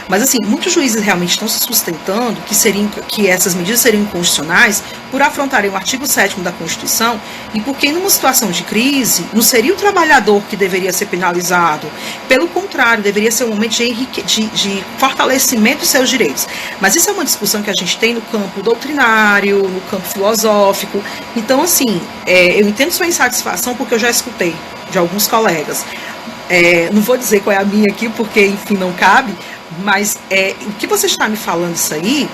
[SPEAKER 1] Mas assim, muitos juízes realmente estão se sustentando que essas medidas seriam inconstitucionais por afrontarem o artigo 7º da Constituição e porque numa situação de crise não seria o trabalhador que deveria ser penalizado. Pelo contrário, deveria ser um momento de fortalecimento dos seus direitos. Mas isso é uma discussão que a gente tem no campo doutrinário, no campo filosófico. Então, assim, eu entendo sua insatisfação porque eu já escutei de alguns colegas. Não vou dizer qual é a minha aqui, porque, enfim, não cabe, mas o que você está me falando isso aí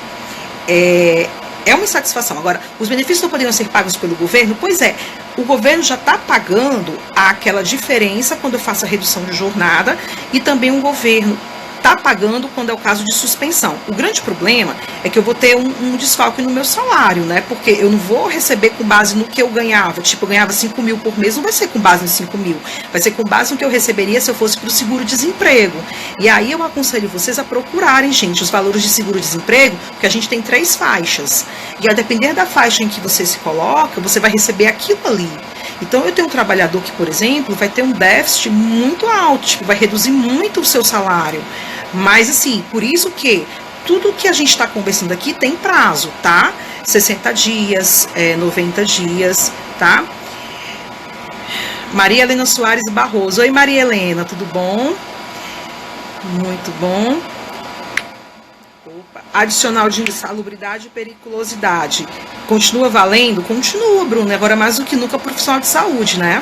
[SPEAKER 1] é uma insatisfação. Agora, os benefícios não poderiam ser pagos pelo governo? Pois é, o governo já está pagando aquela diferença quando eu faço a redução de jornada e também o governo está pagando quando é o caso de suspensão. O grande problema é que eu vou ter um desfalque no meu salário, né? Porque eu não vou receber com base no que eu ganhava. Tipo, eu ganhava 5 mil por mês, não vai ser com base nos 5 mil. Vai ser com base no que eu receberia se eu fosse para o seguro-desemprego. E aí eu aconselho vocês a procurarem, gente, os valores de seguro-desemprego, porque a gente tem 3 faixas. E a depender da faixa em que você se coloca, você vai receber aquilo ali. Então, eu tenho um trabalhador que, por exemplo, vai ter um déficit muito alto, tipo, vai reduzir muito o seu salário. Mas, assim, por isso que tudo que a gente está conversando aqui tem prazo, tá? 60 dias, 90 dias, tá? Maria Helena Soares Barroso. Oi, Maria Helena, tudo bom? Muito bom. Adicional de insalubridade e periculosidade. Continua valendo? Continua, Bruno. Agora mais do que nunca profissional de saúde, né?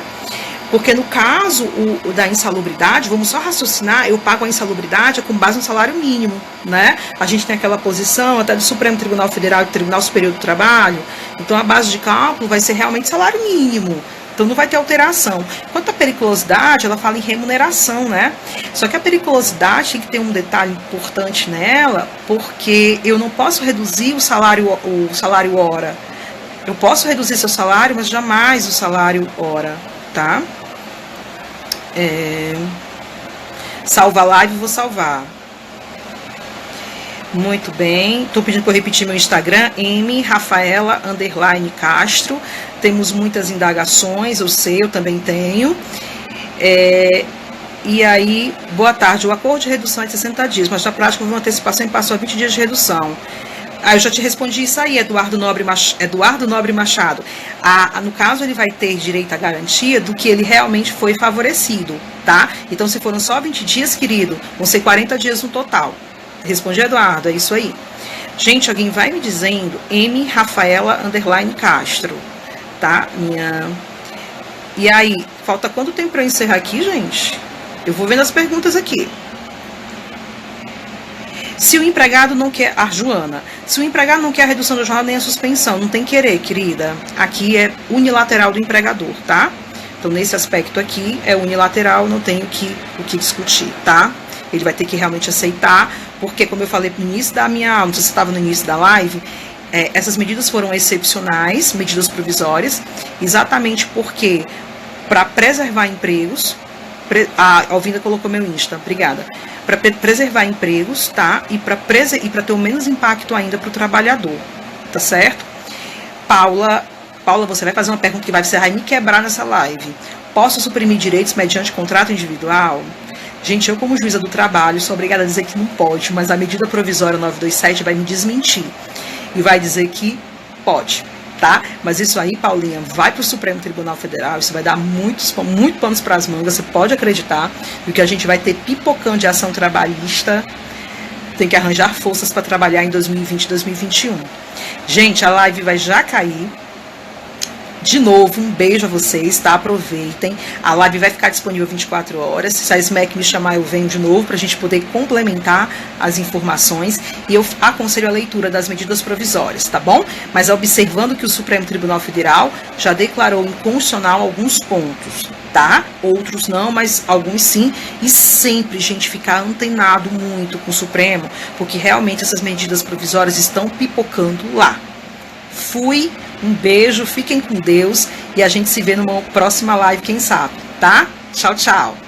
[SPEAKER 1] Porque no caso da insalubridade, vamos só raciocinar, eu pago a insalubridade com base no salário mínimo, né? A gente tem aquela posição até do Supremo Tribunal Federal e do Tribunal Superior do Trabalho. Então a base de cálculo vai ser realmente salário mínimo. Então não vai ter alteração. Quanto à periculosidade, ela fala em remuneração, né? Só que a periculosidade tem que ter um detalhe importante nela, porque eu não posso reduzir o salário hora. Eu posso reduzir seu salário, mas jamais o salário hora, tá? Salva a live, vou salvar. Muito bem, estou pedindo para eu repetir meu Instagram, mrafaela_castro. Temos muitas indagações, eu sei, eu também tenho. E aí, boa tarde, o acordo de redução é de 60 dias, mas na prática houve uma antecipação e passou a 20 dias de redução. Eu já te respondi isso aí, Eduardo Nobre Machado. No caso, ele vai ter direito à garantia do que ele realmente foi favorecido, tá? Então, se foram só 20 dias, querido, vão ser 40 dias no total. Respondi, Eduardo, é isso aí. Gente, alguém vai me dizendo mrafaela_castro, tá? E aí, falta quanto tempo para eu encerrar aqui, gente? Eu vou vendo as perguntas aqui. Se o empregado não quer... Joana, se o empregado não quer a redução da jornada nem a suspensão, não tem querer, querida. Aqui é unilateral do empregador, tá? Então, nesse aspecto aqui, é unilateral, não tenho o que discutir, tá? Ele vai ter que realmente aceitar, porque, como eu falei no início da minha aula, não sei se você estava no início da live, essas medidas foram excepcionais, medidas provisórias, exatamente porque, para preservar empregos, a Alvinda colocou meu Insta, obrigada, para preservar empregos, tá? E para ter o menos impacto ainda para o trabalhador, tá certo? Paula, você vai fazer uma pergunta que vai me quebrar nessa live. Posso suprimir direitos mediante contrato individual? Gente, eu como juíza do trabalho sou obrigada a dizer que não pode, mas a medida provisória 927 vai me desmentir e vai dizer que pode, tá? Mas isso aí, Paulinha, vai para o Supremo Tribunal Federal, isso vai dar muito panos para as mangas, você pode acreditar, e que a gente vai ter pipocão de ação trabalhista, tem que arranjar forças para trabalhar em 2020 e 2021. Gente, a live vai já cair. De novo, um beijo a vocês, tá? Aproveitem. A live vai ficar disponível 24 horas. Se a SMEC me chamar, eu venho de novo para a gente poder complementar as informações. E eu aconselho a leitura das medidas provisórias, tá bom? Mas observando que o Supremo Tribunal Federal já declarou inconstitucional alguns pontos, tá? Outros não, mas alguns sim. E sempre, gente, ficar antenado muito com o Supremo, porque realmente essas medidas provisórias estão pipocando lá. Fui, um beijo, fiquem com Deus e a gente se vê numa próxima live, quem sabe, tá? Tchau, tchau.